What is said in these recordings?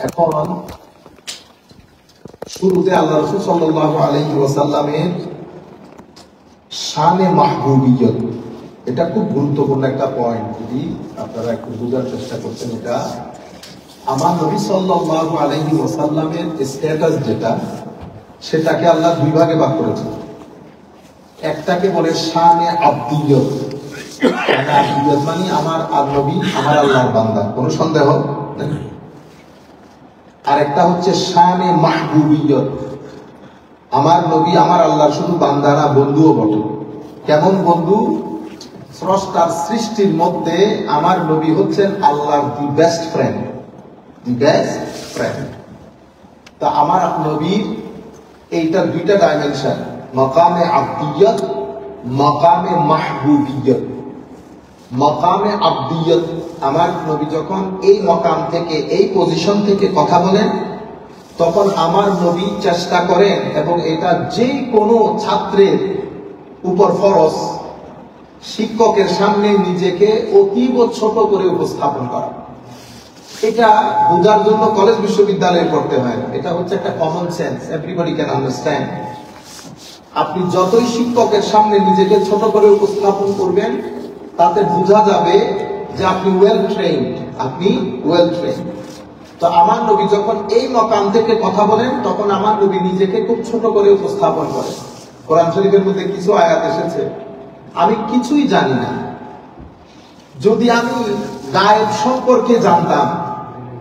এখন শুরুতে আল্লাহ রাসূল সাল্লাল্লাহু আলাইহি ওয়াসাল্লামের শানে মাহবুবিয়ত, এটা খুব গুরুত্বপূর্ণ একটা পয়েন্ট। যদি আপনারা একটু বোঝার চেষ্টা করতেন, এটা আমার নবী সাল্লাল্লাহু আলাইহি ওয়াসাল্লামের স্ট্যাটাস যেটা, সেটাকে আল্লাহ দুই ভাগে ভাগ করেছেন। একটাকে বলে শানে আবদিয়ত, মানে আমার নবী আমার আল্লাহর বান্দা, কোনো সন্দেহ নেই। আর একটা হচ্ছে শানে মাহবুবিয়ত, আমার নবী আমার আল্লাহর শুধু বান্দা না, বন্ধুও বটে। কেমন বন্ধু? স্রষ্টার সৃষ্টির মধ্যে আমার নবী হচ্ছেন আল্লাহর the best friend, the best friend. তা আমার নবীর এইটা দুইটা ডাইমেনশন, মাকামে আবদিয়ত, মাকামে মাহবুবিয়ত। মাকামে আবদিয়ত, আমার নবী যখন এই মাকাম থেকে, এই পজিশন থেকে কথা বলেন, তখন আমার নবী চেষ্টা করেন, এবং এটা যে কোনো ছাত্রের উপর ফরজ, শিক্ষকের সামনে নিজেকে অতীব ছোট করে উপস্থাপন করা। এটা বোঝার জন্য কলেজ বিশ্ববিদ্যালয়ে পড়তে হয় না, এটা হচ্ছে একটা common sense, everybody can understand. আপনি যতই শিক্ষকের সামনে নিজেকে ছোট করে উপস্থাপন করবেন, তাতে বোঝা যাবে যে আপনি ওয়েল ট্রেন্ড, আপনি ওয়েল ট্রেন্ড। তো আমার নবী যখন এই মকাম থেকে কথা বলেন, তখন আমার নবী নিজেকে খুব ছোট করে উপস্থাপন করেন। কোরআন শরীফের মধ্যে কিছু আয়াত এসেছে, আমি কিছুই জানি না, যদি আমি গায়েব সম্পর্কে জানতাম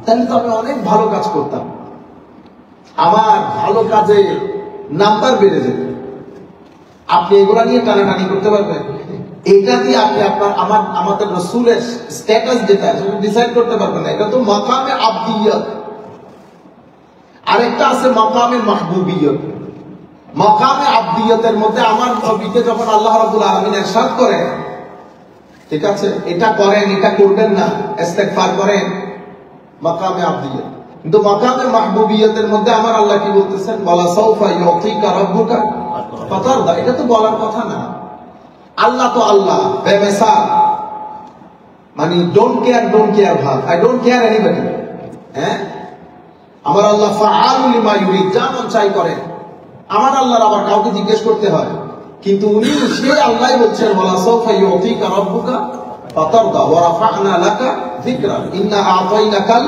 তাহলে তো আমি অনেক ভালো কাজ করতাম, আমার ভালো কাজে নাম্বার বেড়ে যেত। আপনি এগুলা নিয়ে টানাটানি করতে পারবেন? এটা দিয়ে আপনি আমাদের রাসূলের স্ট্যাটাস যেটা ডিসাইড করতে পারবেন না। এটা তো মাকামে আবদিয়ত। আরেকটা আছে মাকামে মাহবুবিয়ত। মাকামে আবদিয়তের মধ্যে আমার নবীকে যখন আল্লাহ রাব্বুল আলামিন ইরশাদ করেন, ঠিক আছে, এটা করেন, এটা করবেন না, ইস্তেগফার করেন, মাকামে আবদিয়ত। কিন্তু মাকামে মাহবুবিয়তের মধ্যে আমার আল্লাহ কি বলতেছেন? ওয়ালা সাউফা ইউতিকা রাব্বুকা ফাতারদা। এটা তো বলার কথা না। আল্লাহ তো আল্লাহ, বেমিসাল, মানে ডোন্ট কেয়ার ভাব, আই ডোন্ট কেয়ার এনিবডি। হ্যাঁ, আমার আল্লাহ ফাআলু লিমা ইউরিদ, যা মন চাই করেন। আমার আল্লাহর আবার কাউকে জিজ্ঞেস করতে হয়? কিন্তু উনি সেই আল্লাহই বলছেন ওয়ালা সাউফা ইউতিকা রাব্বুকা ফাতারদা ওয়া রাফা'না লাকা যিকরা ইন্না আ'তাইনাকাল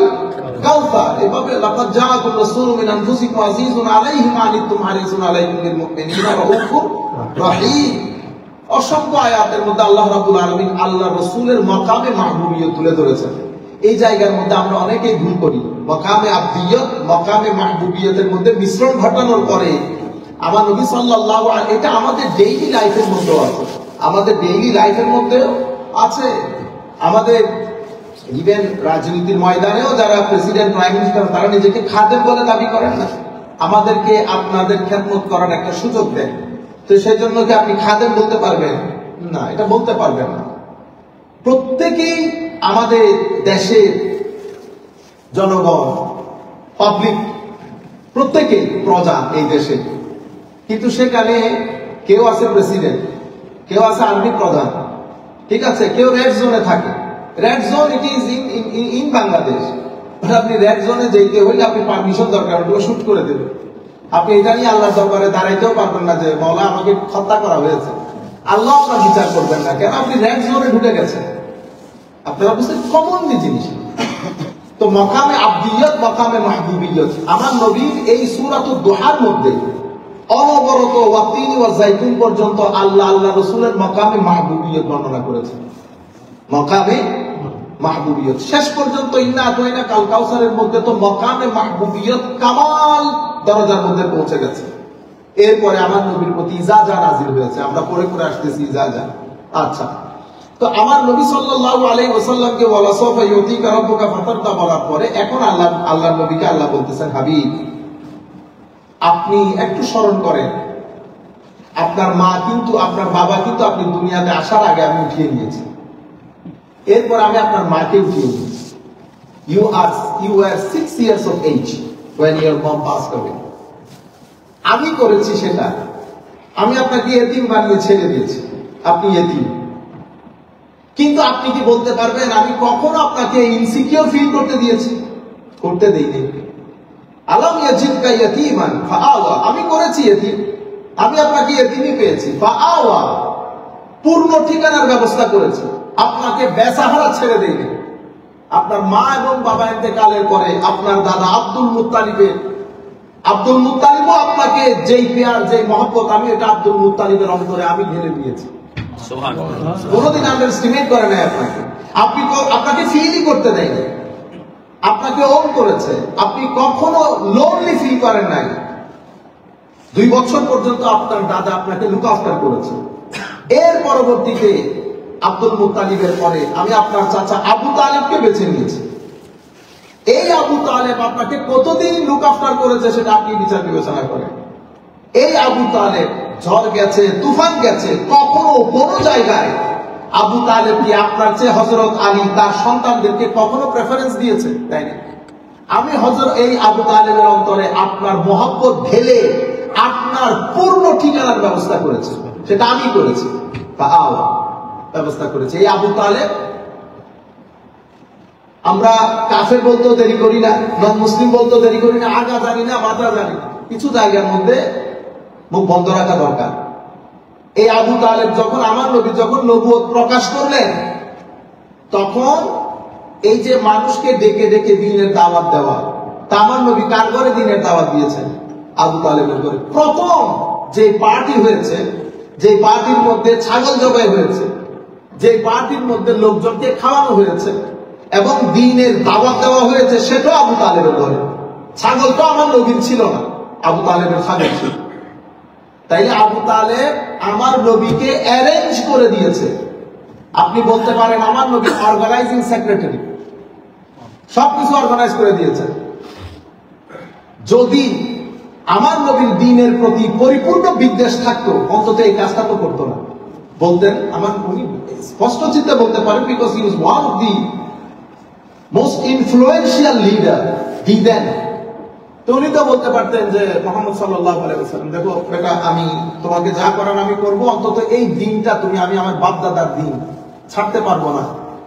কাউসার। এভাবে লাকাদ জাআকুম রাসূলুম মিন আনফুসিকুম আযীজুন আলাইহি মা আনিতুম হারিসুন আলাইকুম বিল মুমিনিনা রাউফুর রহিম। অসংখ্য আয়াতের মধ্যে আল্লাহ রাব্বুল আলামিন আল্লাহ রাসূলের মাকামে মাহবুবিয়ত তুলে ধরেছেন। এই জায়গার মধ্যে আমরা অনেকেই ভুল করি। মাকামে আবদিয়ত, মাকামে মাহবুবিয়তের মধ্যে মিশ্রণ ঘটানোর পরে আমার নবী সাল্লাল্লাহু আলাইহি, এটা আমাদের ডেইলি লাইফের মধ্যেও আছে, আমাদের ডেইলি লাইফের মধ্যেও আছে। আমাদের ইভেন রাজনীতির ময়দানেও যারা প্রেসিডেন্ট, প্রাইম মিনিস্টার, তারা নিজেকে খাদেম বলে দাবি করেন না, আমাদেরকে আপনাদের খেদমত করার একটা সুযোগ দেন। তো সেই জন্য কি আপনি খাদেম বলতে পারবেন না? এটা বলতে পারবেন না। প্রত্যেকেই আমাদের দেশের জনগণ, পাবলিক, প্রত্যেকেই প্রজা এই দেশে। কিন্তু সেখানে কেউ আছে প্রেসিডেন্ট, কেউ আছে আর্মি প্রধান, ঠিক আছে, কেউ রেড জোনে থাকে। Red zone it is in Bangladesh. আপনি রেড জোনে যেতে হইলে আপনি পারমিশন দরকার, ওগুলো শুট করে দেবেন। আপনি এটা নিয়ে আল্লাহর দরবারে দাঁড়াইতেও পারবেন না যে মাওলা আমাকে হত্যা করা হয়েছে। আল্লাহ আপনার বিচার করবেন না, কেন? আপনি রেড জোনে ঢুকে গেছেন। আপনারা বুঝছেন, কমনলি জিনিস। তো মাকামে আবদিয়ত, মাকামে মাহবুবিয়ত, আমার নবীর এই সূরাতুদ দুহার মধ্যে অনবরত ওয়াতিনি ওয়া যাইতুন পর্যন্ত আল্লাহ রাসূলের মাকামে মাহবুবিয়ত বর্ণনা করেছেন। মাকামে মাহবুবিয়ত শেষ পর্যন্ত ইন্না আতাইনা কাল কাউসারের মধ্যে তো মাকামে মাহবুবিয়ত কামাল দরজার মধ্যে পৌঁছে গেছে। এরপরে আমার নবীর প্রতি ইজাজা নাযিল হয়েছে, আমরা পরে আসতেছি ইজাজা। আচ্ছা, তো আমার নবী সাল্লাল্লাহু আলাইহি ওয়াসাল্লামকে ওয়ালা সাউফা ইউতিকা রাব্বুকা ফাতারদা বলার পরে এখন আল্লাহর নবীকে আল্লাহ বলতেছেন, হাবিব, আপনি একটু স্মরণ করেন, আপনার মা কিন্তু, আপনার বাবা কিন্তু আপনি দুনিয়াতে আসার আগে আমি উঠিয়ে নিয়েছি। এরপর আমি আপনার মাকে উঠিয়ে নিয়েছি। You were 6 years of age when your mom passed away. আমি করেছি সেটা, আমি আপনাকে ইতিম বানিয়ে ছেড়ে দিয়েছি, আপনি ইতিম। কিন্তু আপনি কি বলতে পারবেন আমি কখনো আপনাকে ইনসিকিউর ফিল করতে দিয়েছি? করতে দেইনি। আলাম ইয়াজিদকা ইয়াতীমান ফাআওয়া, আমি করেছি ইতিম, আমি আপনাকে ইতিমই পেয়েছি। ফাআওয়া, পূর্ণ ঠিকানার ব্যবস্থা করেছি, আপনাকে বেসাহারা ছেড়ে দেইনি। আপনার মা এবং বাবা ইন্তেকালের পরে আপনার দাদা আব্দুল মুত্তালিবও আপনাকে যেই পেয়ার যেই মহব্বত, আমি এটা আব্দুল মুত্তালিবের অন্তরে আমি ঢেলে দিয়েছি। কোনোদিন আন্ডারস্টিমেট করে নাই আপনাকে, আপনাকে ফিলই করতে দেয়নি, আপনাকে ওন করেছে, আপনি কখনো লোনলি ফিল করেন নাই। 2 বছর পর্যন্ত আপনার দাদা আপনাকে লুক আফটার করেছে। এর পরবর্তীতে আব্দুল মুত্তালিবের পরে আমি আপনার চাচা আবু তালেবকে বেছে নিয়েছি। এই আবু তালেব আপনাকে কতদিন লুক আফটার করেছে সেটা আপনি বিচার বিবেচনা করেন। এই আবু তালেব ঝড় গেছে, তুফান গেছে, কখনো কোনো জায়গায় আবু তালেব কি আপনার চেয়ে হযরত আলী তার সন্তানদেরকে কখনো প্রেফারেন্স দিয়েছে? তাই না? আমি এই আবু তালেবের অন্তরে আপনার মহব্বত ঢেলে আপনার পূর্ণ ঠিকানার ব্যবস্থা করেছি, সেটা আমি করেছি, ব্যবস্থা করেছি। এই আবু তালেব, আমরা কাফের বলতেও দেরি করি না, নন মুসলিম বলতেও দেরি করি না, আগা জানি না মাথা জানি না, কিছু জায়গার মধ্যে মুখ বন্ধ রাখা দরকার। এই আবু তালেব যখন আমার নবী যখন নবুয়ত প্রকাশ করলেন, তখন এই যে মানুষকে ডেকে ডেকে দ্বীনের দাওয়াত দেওয়া, তা আমার নবী কার ঘরে দ্বীনের দাওয়াত দিয়েছেন? আবু তালেবের ঘরে। প্রথম যে পার্টি হয়েছে, যে পার্টির মধ্যে ছাগল জবাই হয়েছে, যে পার্টির মধ্যে লোকজনকে খাওয়ানো হয়েছে এবং দ্বীনের দাওয়াত দেওয়া হয়েছে, সেটাও আবু তালেবের ঘরে। ছাগলটা আমার নবীর ছিল না, আবু তালেবের ছাগল ছিল। তাইলে আবু তালেব আমার নবীকে অ্যারেঞ্জ করে দিয়েছে। আপনি বলতে পারেন আমার নবী অর্গানাইজিং সেক্রেটারি, সবকিছু অর্গানাইজ করে দিয়েছে। যদি আমার নবীর দ্বীনের প্রতি পরিপূর্ণ বিদ্বেষ থাকতো, অন্তত এই কাজটা তো করতো না। বলতেন, আমার উনি স্পষ্ট চিন্তা বলতে পারেন, because he was one of the most influential leader he then. তো উনি তো বলতে পারতেন যে মুহাম্মদ সাল্লাল্লাহু আলাইহি ওয়াসাল্লাম, দেখো বেটা, আমি তোমাকে যা করার আমি করব, অন্তত এই দিনটা তুমি, আমি আমার বাপ দাদার দিন ছাড়তে পারবো না,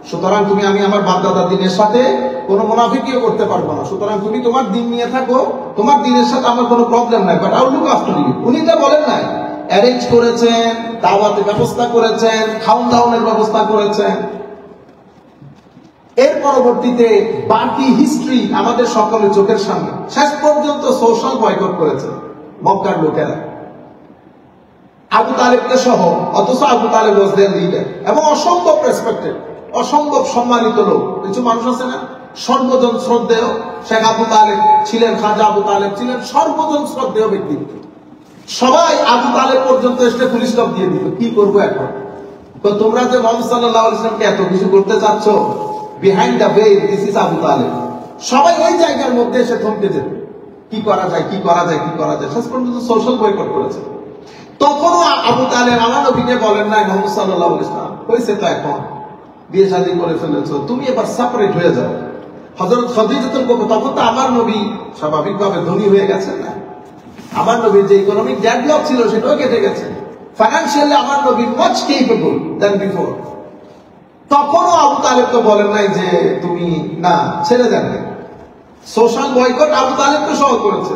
সুতরাং তুমি, আমি আমার বাপ দাদার দিনের সাথে কোনো মুনাফিকিও করতে পারবো না, সুতরাং তুমি তোমার দিন নিয়ে থাকো, তোমার দিনের সাথে আমার কোনো প্রবলেম নাই, but I will look after you. উনি তা বলেন নাই, অ্যারেঞ্জ করেছেন, দাওয়াতের ব্যবস্থা করেছেন, খাওন দাওনের ব্যবস্থা করেছেন। এর পরবর্তীতে বাকি হিস্ট্রি আমাদের সকলের চোখের সামনে। শেষ পর্যন্ত সোশ্যাল বয়কট করেছে মক্কার লোকেরা আবু তালেবকে সহ, অথচ আবু তালেব ওয়াজ দেয়ার লিডার এবং অসম্ভব রেসপেক্টেড, অসম্ভব সম্মানিত লোক। কিছু মানুষ আছে না, সর্বজন শ্রদ্ধেয়, শেখ আবু তালেব ছিলেন, খাজা আবু তালেব ছিলেন সর্বজন শ্রদ্ধেয় ব্যক্তি। সবাই আবু তালেব পর্যন্ত এসে ফুল স্টপ দিয়ে দিত। কি করবো এখন? তো তোমরা যে মুহাম্মদ সাল্লাল্লাহু আলাইহি ওয়াসাল্লামকে এত কিছু করতে চাচ্ছ, behind the veil this is Abu Taleb. সবাই ওই জায়গার মধ্যে এসে থমকে যেত, কি করা যায়, কি করা যায়, কি করা যায়। শেষ পর্যন্ত সোশ্যাল বয়কট করেছে। তখনও আবু তালেব আমার নবীকে বলেন নাই, মুহাম্মদ সাল্লাল্লাহু আলাইহি ওয়াসাল্লাম হয়েছে তো, এখন বিয়ে শাদী করে ফেলেছো, তুমি এবার সেপারেট হয়ে যাও। হযরত খাদিজাতুল কুবরা, তখন তো আমার নবী স্বাভাবিকভাবে ধনী হয়ে গেছেন না, আমার নবীর যে ইকোনমিক ডেভেলপ ছিল সেটাও কেটে গেছে, ফাইন্যান্সিয়ালি আমার নবী মাচ কেপেবল দ্যান বিফোর। তখনও আবু তালেব তো বলেন নাই যে তুমি না, ছেড়ে দেন। সোশ্যাল বয়কট আবু তালেবকে সহ করেছে।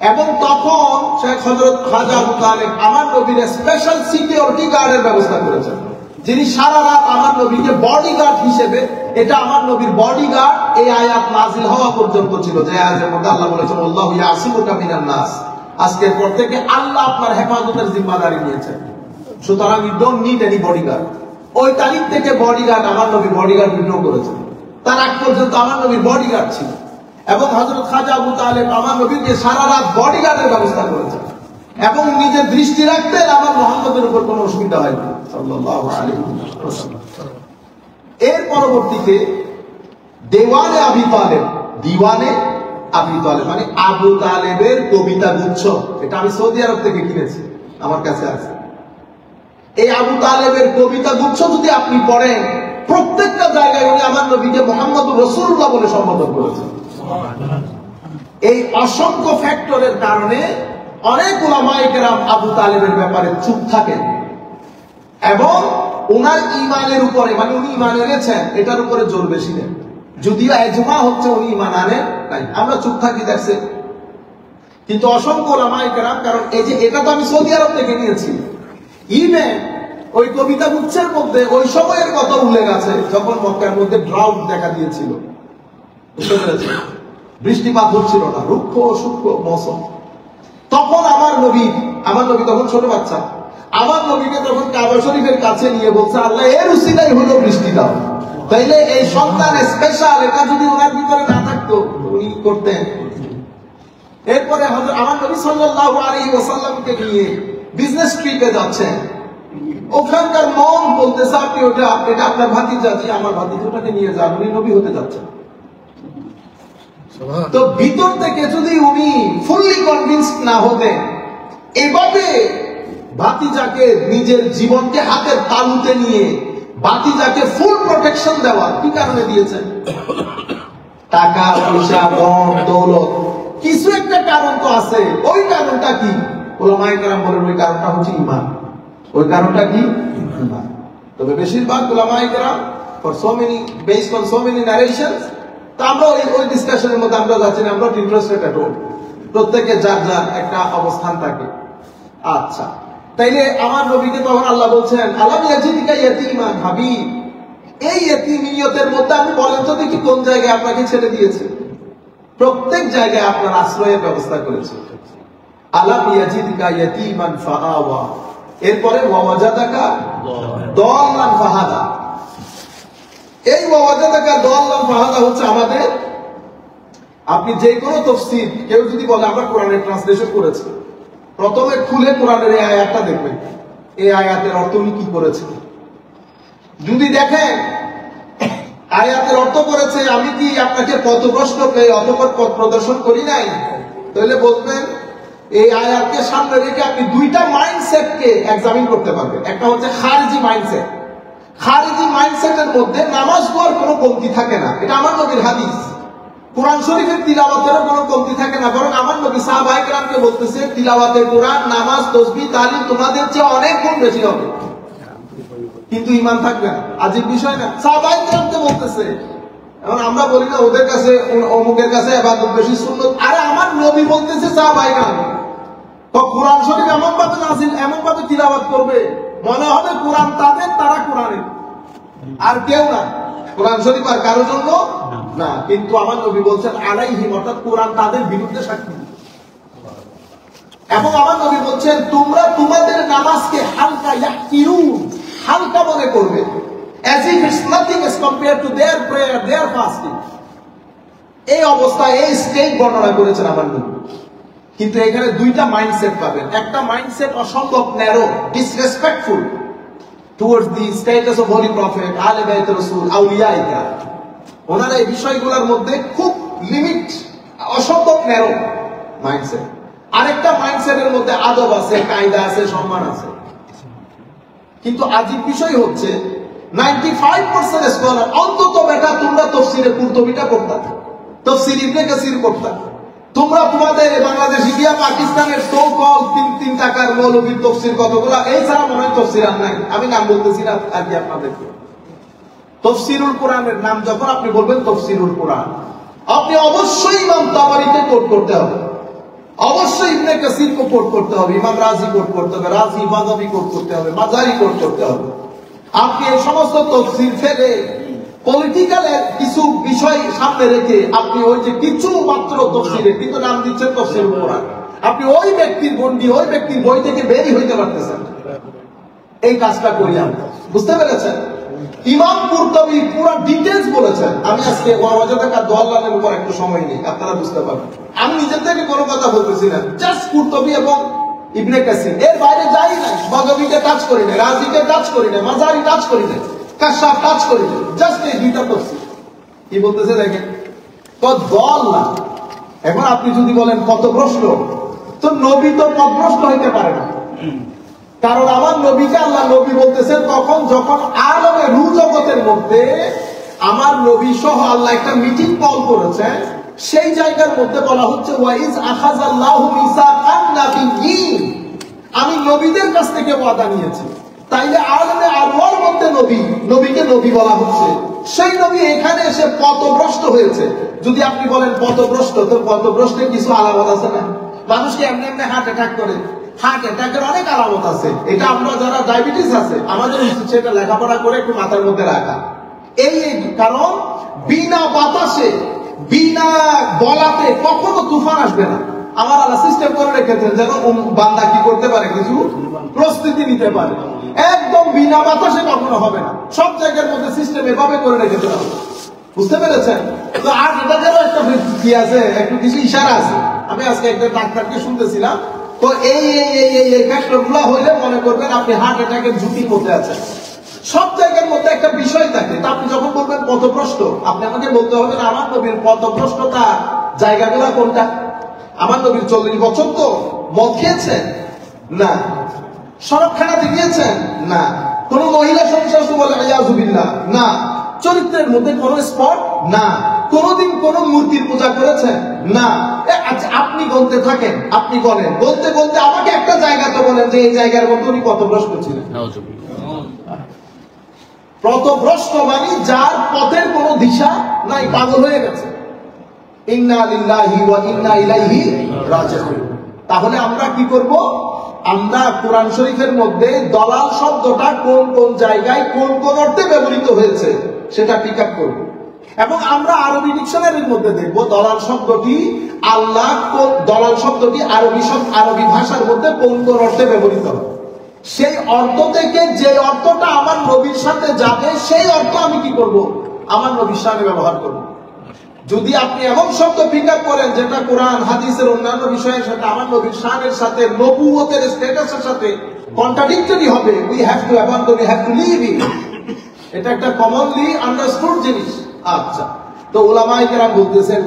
এবং তখন শেখ হযরত খাজা আবু তালেব আমার নবীর স্পেশাল সিকিউরিটি গার্ডের ব্যবস্থা করেছেন, যিনি সারা রাত আমার নবীকে বডিগার্ড হিসেবে, এটা আমার নবীর বডিগার্ড এই আয়াত নাজিল হওয়া পর্যন্ত ছিল, যে আয়াতের মধ্যে আল্লাহ বলেছেন আল্লাহু ইয়াসিমুকা মিনান নাস, আজকের পর থেকে আল্লাহ আপনার হেফাজতের জিম্মাদারি নিয়েছেন, সুতরাং you don't need any bodyguard. ওই তারিখ থেকে বডিগার্ড, আমার নবী বডিগার্ড বিদ্রোহ করেছেন। তার আগ পর্যন্ত আমার নবীর বডিগার্ড ছিল এবং হযরত খাজা আবু তালেব আমার নবীকে সারা রাত বডিগার্ডের ব্যবস্থা করেছেন এবং নিজের দৃষ্টি রাখতেন আমার মুহাম্মদের উপর কোনো অসুবিধা হয়নি সাল্লাল্লাহু আলাইহি ওয়াসাল্লাম। এর পরবর্তীতে দেওয়ানে আবি তালেব, দিওয়ানে আবি তালেব মানে আবু তালেবের কবিতা গুচ্ছ, এটা আমি সৌদি আরব থেকে কিনেছি, আমার কাছে আছে। এই আবু তালেবের কবিতা গুচ্ছ যদি আপনি পড়েন, প্রত্যেকটা জায়গায় উনি আমার নবীকে মুহাম্মদুর রাসূলুল্লাহ বলে সম্বোধন করেছেন। এই অসংখ্য ফ্যাক্টরের কারণে অনেক উলামায়ে কেরাম আবু তালেবের ব্যাপারে চুপ থাকেন এবং ওনার ঈমানের উপরে, মানে উনি ঈমান এনেছেন এটার উপরে জোর বেশি দেন। যদিও এজমা হচ্ছে উনি ঈমান আনেন নাই, আমরা চুপ থাকি দেখছে। কিন্তু অসংখ্য ওলামায়ে কেরাম, কারণ এই যে এটা তো আমি সৌদি আরব থেকে নিয়েছি, ইভেন ওই কবিতা গুচ্ছের মধ্যে ওই সময়ের কথা উল্লেখ আছে যখন মক্কার মধ্যে ড্রাউট দেখা দিয়েছিল, বৃষ্টিপাত হচ্ছিল না, রুক্ষ সূক্ষ্ম মৌসুম। তখন আমার নবী তখন ছোট বাচ্চা, আমার নবীকে তখন কাবা শরীফের কাছে নিয়ে বলছে, আল্লাহ এর উসিলাই হলো বৃষ্টি দাও। তাইলে এই সন্তান স্পেশাল, এটা যদি ওনার ভিতরে না থাকতো উনি করতেন। এরপরে আমার নবী সাল্লাল্লাহু আলাইহি ওয়াসাল্লামকে নিয়ে বিজনেস ট্রিপে যাচ্ছেন, ওখানকার মন বলতেছে আপনি এটা আপনার ভাতিজা, জি আমার ভাতিজাটাকে নিয়ে যান, উনি নবী হতে যাচ্ছেন। তো ভিতর থেকে যদি উনি ফুললি কনভিন্স না হতেন, এভাবে ভাতিজাকে নিজের জীবনকে হাতের তালুতে নিয়ে ভাতিজাকে ফুল প্রোটেকশন দেওয়া কি কারণে দিয়েছেন? টাকা পয়সা ধন দৌলত কিছু একটা কারণ তো আছে। ওই কারণটা কি? উলামায়ে কেরাম বলেন ওই কারণটা হচ্ছে ঈমান। ওই কারণটা কি? ঈমান। তবে বেশিরভাগ উলামায়ে কেরাম for so many based on so many narrations, তো আমরা ওই ডিসকাশনের মধ্যে আমরা যাচ্ছি না, আমরা ইন্টারেস্টেড এট অল, প্রত্যেকে যার যার একটা অবস্থান থাকে। আচ্ছা, তাইলে আমার নবীকে তখন আল্লাহ বলছেন, আলাম ইয়াজিদিকা ইয়াতীমান হাবিব, এই ইয়াতীমিয়তের মধ্যে আমি বলেন তো দেখি কোন জায়গায় আপনাকে ছেড়ে দিয়েছে? প্রত্যেক জায়গায় আপনার আশ্রয়ের ব্যবস্থা করেছে। আলাম ইয়াজিদিকা ইয়াতীমান ফাআওয়া, এরপরে ওয়াজাদাকা দাল্লান ফাহাদা। এই ওয়াজাদাকা দাল্লান ফাহাদা হচ্ছে আমাদের, আপনি যে কোনো তাফসীর কেউ যদি বলে আমরা কোরআনের ট্রান্সলেশন করেছি, প্রথমে খুলে কোরআনের এই আয়াতটা দেখবেন, এই আয়াতের অর্থ উনি কি করেছে। যদি দেখেন আয়াতের অর্থ করেছে, আমি কি আপনাকে পথভ্রষ্ট পেয়ে অতঃপর পথ প্রদর্শন করি নাই, তাহলে বলবেন এই আয়াতকে সামনে রেখে আপনি দুইটা মাইন্ডসেটকে এক্সামিন করতে পারবেন। একটা হচ্ছে খারিজি মাইন্ডসেট। খারিজি মাইন্ডসেটের মধ্যে নামাজ পড়ার কোনো কমতি থাকে না, এটা আমার নবীর হাদিস। কোরআন শরীফের তিলাওয়াতেরও কোনো কমতি থাকে না, বরং আমার নবী সাহাবায়ে কেরামকে বলতেছে তিলাওয়াতে কোরআন, নামাজ, তাসবিহ, তালিম তোমাদের চেয়ে অনেক গুণ বেশি হবে, কিন্তু ঈমান থাকবে না। আজীব বিষয় না, সাহাবায়ে কেরামকে বলতেছে। এখন আমরা বলি না ওদের কাছে অমুকের কাছে ইবাদত বেশি সুন্নত, আরে আমার নবী বলতেছে সাহাবায়ে কেরাম তো কোরআন শরীফ এমন ভাবে নাযিল, এমন ভাবে তিলাওয়াত করবে মনে হবে কোরআন তাদের, তারা কোরআনের, আর কেউ না। কোরআন শরীফ আর কারো জন্য না, কিন্তু আমার নবী বলছেন আলাইহিম, অর্থাৎ কোরআন তাদের বিরুদ্ধে সাক্ষী। এবং আমার নবী বলছেন তোমরা তোমাদের নামাজকে হালকা ইয়াহকিরুন, হালকা মনে করবে, as if it's nothing as compared to their prayer, their fasting। এই অবস্থায় এই স্টেট বর্ণনা করেছেন আমার নবী। কিন্তু এখানে দুইটা মাইন্ডসেট পাবেন। একটা মাইন্ডসেট অসম্ভব narrow, disrespectful towards the status of holy prophet, আহলে বাইত রাসূল, আউলিয়া ইকরাম। ওনারা এই বিষয়গুলোর মধ্যে খুব লিমিট, অসম্ভব ন্যারো মাইন্ডসেট। আরেকটা মাইন্ডসেটের মধ্যে আদব আছে, কায়দা আছে, সম্মান আছে। কিন্তু আজীব বিষয় হচ্ছে 95% স্কলার, অন্তত বেটা তোমরা তাফসীরে কুরতুবিটা পড়তা, তাফসীর ইবনে কাসির পড়তা, তোমরা তোমাদের বাংলাদেশ, ইন্ডিয়া, পাকিস্তানের সো কল 3 টাকার মৌলবীর তাফসীর কতগুলা, এই ছাড়া মনে হয় তাফসীর আর নাই। আমি নাম বলতেছি না আর কি আপনাদেরকে। তাফসীরুল কোরআনের নাম যখন আপনি বলবেন তাফসীরুল কোরআন, আপনি অবশ্যই ইমাম তাবারিকে কোট করতে হবে, অবশ্যই ইবনে কাসিরকে কোট করতে হবে, ইমাম রাজি কোট করতে হবে, রাজি বাগাবি কোট করতে হবে, মাজারি কোট করতে হবে। আপনি এই সমস্ত তাফসীর ফেলে পলিটিক্যালের কিছু বিষয় সামনে রেখে আপনি ওই যে কিছু মাত্র তাফসীরের কিন্তু নাম দিচ্ছেন তাফসীরুল কোরআন, আপনি ওই ব্যক্তির গণ্ডি, ওই ব্যক্তির বই থেকে বেরিয়ে হইতে পারতেছেন। এই কাজটা করি আমরা, বুঝতে পেরেছেন? ইমাম কুরতুবী পুরো ডিটেইলস বলেছেন। আমি আজকে ওয়াজাদাকা দাল্লানের উপর একটু সময় নেই, আপনারা বুঝতে পারবেন। আমি নিজে থেকে কোনো কথা বলতেছি না, জাস্ট কুরতুবী এবং ইবনে কাসির, এর বাইরে যাই না। বাগাবিকে টাচ করি না, রাজিকে টাচ করি না, মাজারি টাচ করি না, কাশাফ টাচ করি না, জাস্ট এই দুইটা তাফসীর। কি বলতেছে দেখেন, দাল্লা। এখন আপনি যদি বলেন পথভ্রষ্ট, তো নবী তো পথভ্রষ্ট হইতে পারে না, কারণ আমার নবীকে আল্লাহ নবী বলতেছেন তখন যখন আলমে রূহ জগতের মধ্যে আমার নবী সহ আল্লাহ একটা মিটিং কল করেছে, সেই জায়গার মধ্যে বলা হচ্ছে ওয়াইজ আখাযাল্লাহু মিসাকান নাবিয়্যিন, আমি নবীদের কাছ থেকে ওয়াদা নিয়েছি। তাইলে আলেমে আরওয়ার মধ্যে নবী, নবীকে নবী বলা হচ্ছে, সেই নবী এখানে এসে পথভ্রষ্ট হয়েছে। যদি আপনি বলেন পথভ্রষ্ট, তো পথভ্রষ্টের কিছু আলামত আছে না? মানুষকে এমনি এমনি হার্ট অ্যাটাক করে, হার্ট অ্যাটাকের অনেক আলামত আছে। এটা আমরা যারা ডায়াবেটিস আছে আমাদের উচিত সেটা লেখাপড়া করে একটু মাথার মধ্যে রাখা। এই কারণ বিনা বাতাসে বিনা বলাতে কখনো তুফান আসবে না। আমার আল্লাহ সিস্টেম করে রেখেছেন যেন বান্দা কি করতে পারে, কিছু প্রস্তুতি নিতে পারে। একদম বিনা বাতাসে কখনো হবে না, সব জায়গার মধ্যে সিস্টেম এভাবে করে রেখেছেন। বুঝতে পেরেছেন? তো আর এটাদেরও একটা কি আছে, একটু কিছু ইশারা আছে। আমি আজকে একটা ডাক্তারকে শুনতেছিলাম, তো এই ফ্যাক্টরগুলো হইলে মনে করবেন আপনি হার্ট অ্যাটাকের ঝুঁকির মধ্যে আছেন। সব জায়গার মধ্যে একটা বিষয় থাকে। তা আপনি যখন বলবেন পথভ্রষ্ট, আপনি আমাকে বলতে হবে না আমার নবীর পথভ্রষ্টতা জায়গাগুলো কোনটা। আমার নবীর 40 বছর তো মদ খেয়েছেন না, সড়কখানা দিয়েছেন না, কোন মহিলা সংসার বলে ইয়াজুবিল্লাহ না, চরিত্রের মধ্যে কোন স্পট না, কোনদিন কোন মূর্তির পূজা করেছেন না। আচ্ছা আপনি বলতে থাকেন, আপনি বলেন, বলতে বলতে আমাকে একটা জায়গা তো বলেন যে এই জায়গার মধ্যে উনি পথভ্রষ্ট ছিলেন। পথভ্রষ্ট মানে যার পথের কোনো দিশা নাই, পাগল হয়ে গেছে। ইন্না লিল্লাহি ওয়া ইন্না ইলাইহি রাজিউন। তাহলে আমরা কি করব? আমরা কোরআন শরীফের মধ্যে দলাল শব্দটা কোন কোন জায়গায় কোন কোন অর্থে ব্যবহৃত হয়েছে সেটা পিক আপ করব, এবং আমরা আরবি ডিকশনারির মধ্যে দেখব দলাল শব্দটি আল্লাহ দলাল শব্দটি আরবি ভাষার মধ্যে কোন কোন অর্থে ব্যবহৃত হয়। সেই অর্থ থেকে যে অর্থটা আমার নবীর সাথে যাবে সেই অর্থ আমি কি করব? আমার নবীর সাথে ব্যবহার করব। যদি আপনি এমন শব্দ পিক আপ করেন যেটা কোরআন হাদিসের অন্যান্য বিষয়ের সাথে আমার নবীর শানের সাথে নবুয়তের স্ট্যাটাসের সাথে কন্ট্রাডিক্টরি হবে, we have to abandon, we have to leave it. এটা একটা কমনলি আন্ডারস্টুড জিনিস। আচ্ছা, তো উলামায়ে কেরাম বলতেছেন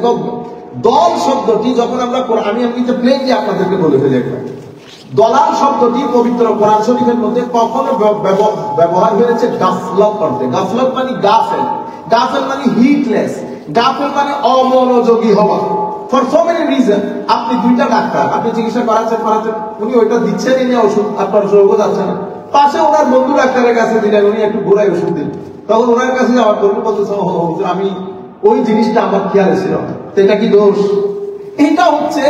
দল শব্দটি যখন আমরা আমি এমনিতে প্লেনলি আপনাদেরকে বলে ফেলি, একটা দলাল শব্দটি পবিত্র কোরআন শরীফের মধ্যে কখনো ব্যবহার হয়েছে গাফলত করতে। গাফলত মানে গাফেল, গাফেল মানে হিটলেস, গাফেল মানে অমনোযোগী হওয়া। For so many reason. আপনি দুইটা ডাক্তার, আপনি চিকিৎসা করাচ্ছেন, উনি ওইটা দিচ্ছেন এনে ওষুধ, আপনার রোগও যাচ্ছে না। পাশে ওনার বন্ধু ডাক্তারের কাছে দিলেন, উনি একটু ঘোরাই ওষুধ দিলেন। তখন ওনার কাছে যাওয়ার পর বলতেছে আমি ওই জিনিসটা আমার খেয়াল ছিল, তো এটা কি দোষ? এটা হচ্ছে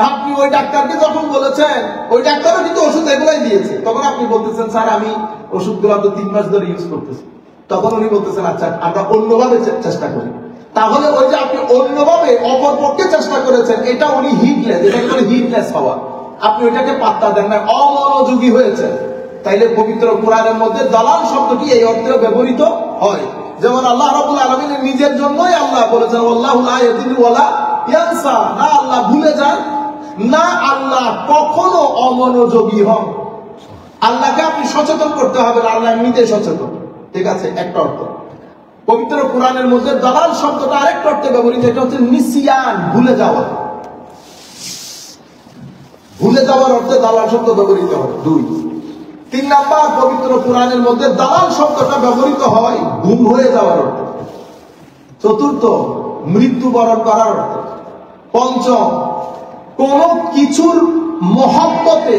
আপনি ওই ডাক্তারকে যখন বলেছেন, ওই ডাক্তারও কিন্তু ওষুধ এগুলাই দিয়েছে, তখন আপনি বলতেছেন স্যার আমি ওষুধগুলো তো 3 মাস ধরে ইউজ করতেছি। তখন উনি বলতেছেন আচ্ছা আমরা অন্যভাবে চেষ্টা করি। তাহলে ওই যে আপনি অন্যভাবে অপর পক্ষে চেষ্টা করেছেন, এটা উনি হিটলেস, এটা করে হিটলেস হওয়া, আপনি ওইটাকে পাত্তা দেন না, অমনোযোগী হয়েছে। তাইলে পবিত্র কোরআনের মধ্যে দালাল শব্দটি এই অর্থে ব্যবহৃত হয়। যেমন আল্লাহ রাব্বুল আলামিনের নিজের জন্যই আল্লাহ বলেছেন আল্লাহু লা ইয়াদিলু ওয়ালা ইয়ানসা, না আল্লাহ ভুলে যান না আল্লাহ কখনো অমনোযোগী হন। আল্লাহকে আপনি সচেতন করতে হবে, আল্লাহ এমনিতেই সচেতন। ঠিক আছে, একটা অর্থ। পবিত্র কোরআনের মধ্যে দালাল শব্দটা আরেকটা অর্থে ব্যবহৃত, এটা হচ্ছে নিসিয়ান, ভুলে যাওয়া। ভুলে যাওয়ার অর্থে দালাল শব্দ ব্যবহৃত হয়। 2 3 নাম্বার, পবিত্র কোরআনের মধ্যে দালাল শব্দটা ব্যবহৃত হয় গুম হয়ে যাওয়ার অর্থে। 4 মৃত্যুবরণ করার অর্থে। 5 কোন কিছুর মহব্বতে,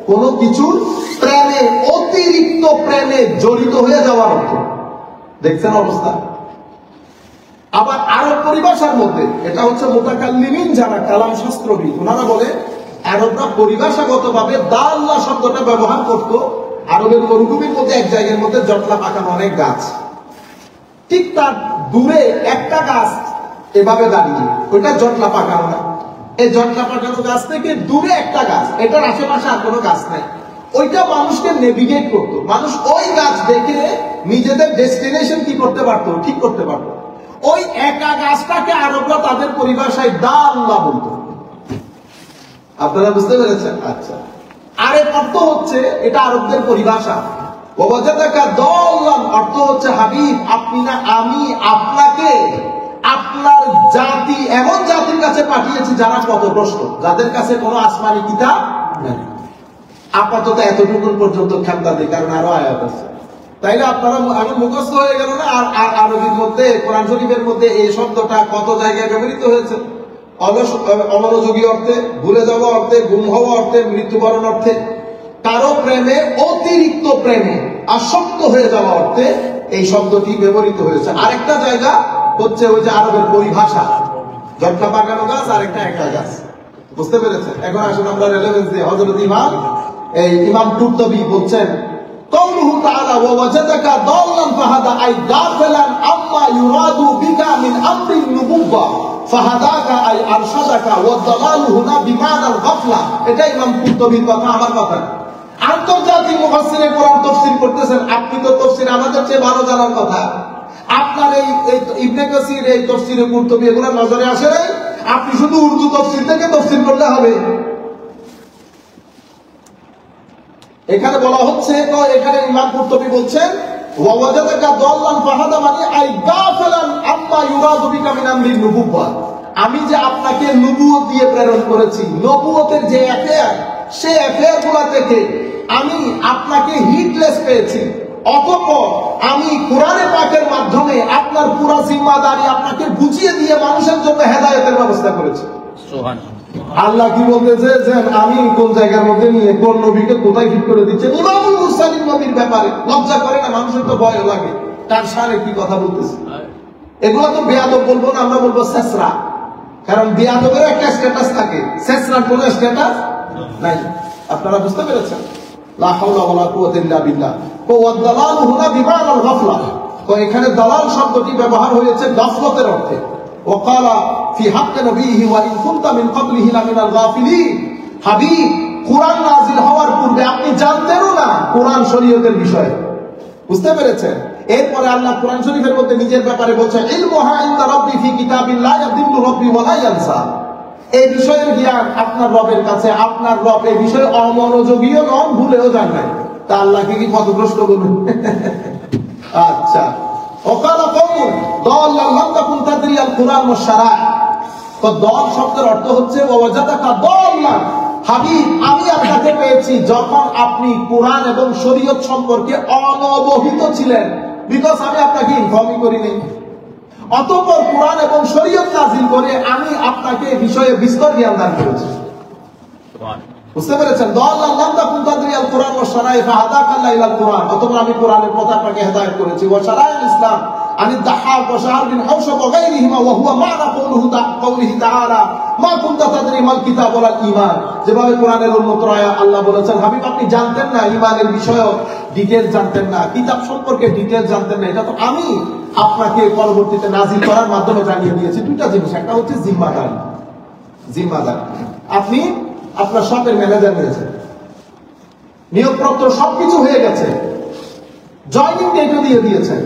কোন কিছুর প্রেমে, অতিরিক্ত প্রেমে জড়িত হয়ে যাওয়ার অর্থ। দেখছেন অবস্থা? আবার আরব পরিভাষার মধ্যে এটা হচ্ছে মুতাকাল্লিমিন যারা কালাম শাস্ত্রবিদ, ওনারা বলে আরবরা পরিভাষাগতভাবে দাল্লা শব্দটা ব্যবহার করত আরবের মরুভূমির মধ্যে এক জায়গার মধ্যে জটলা পাকানো অনেক গাছ, ঠিক তার দূরে একটা গাছ এভাবে দাঁড়িয়ে, ওইটা জটলা পাকানো না। এই জটলা পাকানো গাছ থেকে দূরে একটা গাছ, এটার আশেপাশে আর কোনো গাছ নাই, ওইটা মানুষকে নেভিগেট করতো। মানুষ ওই গাছ দেখে নিজেদের ডেস্টিনেশন কি করতে পারতো, ঠিক করতে পারতো। ওই একা গাছটাকে আরবরা তাদের পরিভাষায় দাল্লা বলতো। আপনারা বুঝতে পেরেছেন? আচ্ছা, আরেক অর্থ হচ্ছে, এটা আরবদের পরিভাষা, ওয়াজাদাকা দাল্লান, অর্থ হচ্ছে হাবিব আপনি না আমি আপনাকে আপনার জাতি এমন জাতির কাছে পাঠিয়েছি যারা পথভ্রষ্ট, যাদের কাছে কোনো আসমানি কিতাব নেই। আপাতত এতটুকু পর্যন্ত ক্ষমতা দেয়, কারণ আরো আয়াত আছে। তাইলে আপনারা এমন মুখস্থ হয়ে গেল না? আর আরবির মধ্যে কোরআন শরীফের মধ্যে এই শব্দটা কত জায়গায় ব্যবহৃত হয়েছে? অমনোযোগী অর্থে, ভুলে যাওয়া অর্থে, গুম হওয়া অর্থে, মৃত্যুবরণ অর্থে, কারো প্রেমে, অতিরিক্ত প্রেমে, আসক্ত হয়ে যাওয়া অর্থে এই শব্দটি ব্যবহৃত হয়েছে। আরেকটা জায়গা হচ্ছে ওই যে আরবের পরিভাষা, জটলা পাকানো গাছ আর একটা একা গাছ, বুঝতে পেরেছেন? এখন আসুন আমরা রেলেভেন্স দিয়ে হযরত ইমাম কুরতুবী বলছেন কওলুহু তাআলা ওয়া ওয়াজাদাকা দাল্লান ফাহাদা আই গাফিলান আম্মা ইউরাদু বিকা মিন আমরিন নুবুওয়া ফাহাদাকা আই আরশাদাকা ওয়া দালালু হুনা বিমানাল গাফলা। এটা ইমাম কুরতুবীর কথা, আমার কথা না। আন্তর্জাতিক মুফাসসিরে কোরআন তাফসীর করতেছেন, আপনি তো তাফসীর আমাদের চেয়ে ভালো জানার কথা। আপনার এই ইবনে কাসির এই তাফসীরে কুরতুবী এগুলো নজরে আসে নাই? আপনি শুধু উর্দু তাফসীর থেকে তাফসীর করলে হবে? এখানে বলা হচ্ছে, তো এখানে ইমাম কুরতুবী বলছেন ওয়া ওয়াজাদাকা দাল্লান ফাহাদা মানে আই গাফিলান আম্মা ইউরাদু বিকা মিন আমরিন নুবুওয়া। আমি যে আপনাকে নবুয়ত দিয়ে প্রেরণ করেছি, নবুয়তের যে অ্যাফেয়ার, সেই অ্যাফেয়ার গুলা থেকে আমি আপনাকে হিটলেস পেয়েছি। অতঃপর আমি কোরআনে পাকের মাধ্যমে আপনার পুরা জিম্মাদারি আপনাকে বুঝিয়ে দিয়ে মানুষের জন্য হেদায়েতের ব্যবস্থা করেছি। সুবহানাল্লাহ। আল্লাহ কি বলতেছে যে আমি কোন জায়গার মধ্যে নিয়ে কোন নবীকে কোথায় ফিট করে দিচ্ছেন? ইমামুল মুরসালিন নবীর ব্যাপারে লজ্জা করে না? মানুষের তো ভয় লাগে, তার সামনে কি কথা বলতেছে। এগুলো তো বেয়াদব বলবো না, আমরা বলবো শেষরা, কারণ বেয়াদবের একটা স্ট্যাটাস থাকে, শেষরার কোনো স্ট্যাটাস নাই। আপনারা বুঝতে পেরেছেন? লা হাওলা ওয়ালা কুওয়াতা ইল্লা বিল্লাহ। ওয়া দালালু হুনা বিমানাল গাফলা। তো এখানে দালাল শব্দটি ব্যবহার হয়েছে গাফলতের অর্থে। وقال في حق نبيه وان كنت من قبله لمن الغافلين। হাবিব, কুরআন নাযিল হওয়ার পূর্বে আপনি জানতেনও না কুরআন শরীয়তের বিষয়, বুঝতে পেরেছেন? এরপরে আল্লাহ কুরআন শরীফের মধ্যে নিজের ব্যাপারে বলছেন ইলমুহা ইনদা রাব্বি ফি কিতাবিল্লাহ ইয়াদিল্লু রাব্বি ওয়া লা ইয়ানসা। এই বিষয়ের জ্ঞান আপনার রবের কাছে, আপনার রব এই বিষয়ে অমনোযোগীও নন, ভুলেও যান নাই। তা আল্লাহকে কি পথভ্রষ্ট বলুন? আচ্ছা, ওকালা কওমুন দাল্লান লাম তাকুন তাদরি আল কুরআন ওয়াশ শারা'আ। তো দল শব্দের অর্থ হচ্ছে ওয়াজাদাকা দাল্লান। হাবিব, আমি আপনাকে পেয়েছি যখন আপনি কোরআন এবং শরীয়ত সম্পর্কে অনবহিত ছিলেন, বিকজ আমি আপনাকে ইনফর্মই করিনি। অতঃপর কোরআন এবং শরীয়ত নাযিল করে আমি আপনাকে এই বিষয়ে বিস্তর জ্ঞান দান করেছি। বুঝতে পেরেছেন? দাল্লান লাম তাকুন তাদরি আল কুরআন ওয়াশ শারা'আ ফাহাদাকা আল্লাহ ইলাল কুরআন। অতঃপর আমি কোরআনের পথে আপনাকে হেদায়েত করেছি। ওয়া শারা'আল ইসলাম عن الضحاك وشهر بن حوشب وغيرهما وهو معنى قوله تعالى ما كنت تدري ما الكتاب ولا الإيمان। যেভাবে কোরআনের অন্যত্র আয়াত আল্লাহ বলেছেন, হাবিব আপনি জানতেন না, ঈমানের বিষয়ে ডিটেইলস জানতেন না, কিতাব সম্পর্কে ডিটেইলস জানতেন না, এটা তো আমি আপনাকে পরবর্তীতে নাযিল করার মাধ্যমে জানিয়ে দিয়েছি। দুইটা জিনিস, একটা হচ্ছে জিম্মাদারি। জিম্মাদারি, আপনি আপনার শপের ম্যানেজার নিয়েছেন, নিয়োগপত্র সবকিছু হয়ে গেছে, জয়নিং ডেটও দিয়ে দিয়েছেন।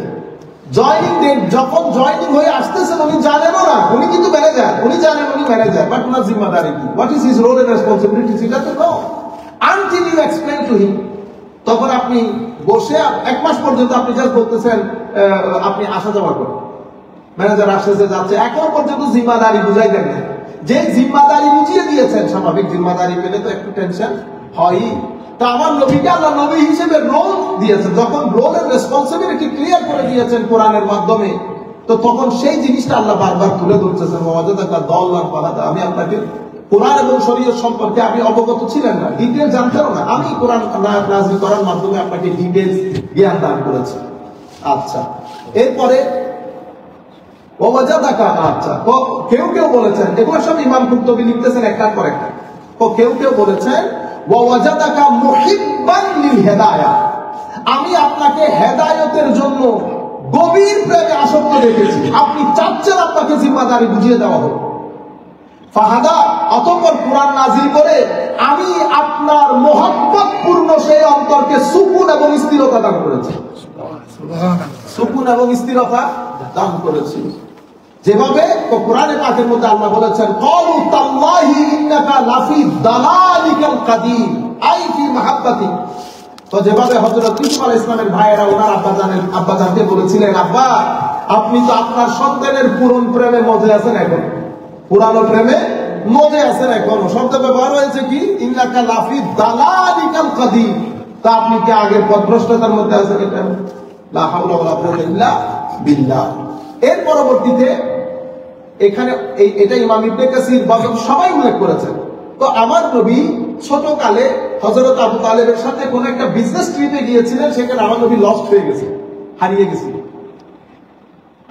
জয়নিং ডেট যখন জয়নিং হয়ে আসতেছেন উনি জানেনও না, উনি কিন্তু ম্যানেজার, উনি জানেন উনি ম্যানেজার, বাট ওনার জিম্মাদারি কি, what is his role and responsibility, সেটা তো know until you explain to him. তখন আপনি বসে 1 মাস পর্যন্ত আপনি জাস্ট বলতেছেন আপনি আসা যাওয়া করেন, ম্যানেজার আসতেছে যাচ্ছে, এখন পর্যন্ত জিম্মাদারি বুঝাই দেন না। যে জিম্মাদারি বুঝিয়ে দিয়েছেন, স্বাভাবিক জিম্মাদারি পেলে তো একটু টেনশন হয়। তা আমার নবীকে আল্লাহ নবী হিসেবে রোল দিয়েছেন, যখন রোল এর রেসপন্সিবিলিটি ক্লিয়ার করে দিয়েছেন কোরআনের মাধ্যমে, তো তখন সেই জিনিসটা আল্লাহ বারবার তুলে ধরতেছেন। ওয়াজাদাকা দাল্লান ফাহাদা, আমি আপনাকে কোরআন এবং শরীয়ত সম্পর্কে আপনি অবগত ছিলেন না, ডিটেইলস জানতেন না, আমি কোরআন নাযিল করার মাধ্যমে আপনাকে ডিটেইলস জ্ঞান দান করেছি। আচ্ছা, এরপরে ওয়াজাদাকা, আচ্ছা, কেউ কেউ বলেছেন, এগুলো সব ইমাম কুরতুবী লিখতেছেন একটার পর একটা। কেউ কেউ বলেছেন ওয়াজাদাকা মুহিব্বান লিল হিদায়াহ, আমি আপনাকে হেদায়েতের জন্য গভীর প্রেমে আসক্ত রেখেছি, আপনি চাচ্ছেন আপনাকে জিম্মাদারি বুঝিয়ে দেওয়া হোক। ফাহাদা, অতঃপর কোরআন নাযিল করে আমি আপনার মহব্বতপূর্ণ সেই অন্তরকে সুকুন এবং স্থিরতা দান করেছি। সুকুন এবং স্থিরতা দান করেছি। যেভাবে কোরআনে পাকের মধ্যে আল্লাহ বলেছেন ক্বালু তাল্লাহি ইন্নাকা লাফি দালালিকাল কাদিম আই ফি মাহাব্বাতি। তো যেভাবে হযরত ইউসুফ আলাইহিস সালামের ভাইয়েরা ওনার আব্বাজানকে বলেছিলেন, আব্বা আপনি তো আপনার সন্তানের পুরনো প্রেমে মজে আছেন, এখন পুরানো প্রেমে মজে আছেন, এখন শব্দ ব্যবহার হয়েছে কি ইন্নাকা লাফি দালালিকাল কাদিম। তা আপনি কি আগের পথভ্রষ্টতার মধ্যে আছেন? এটা লা হাওলা ওয়ালা কুওয়াতা ইল্লা বিল্লাহ। এর পরবর্তীতে এখানে এটা ইমাম ইবনে কাসির বাজার সবাই উল্লেখ করেছেন। তো আমার নবী ছোটকালে হযরত আবু তালেবের সাথে কোন একটা বিজনেস ট্রিপে গিয়েছিলেন, সেখানে আমার নবী লস্ট হয়ে গেছে, হারিয়ে গেছিল।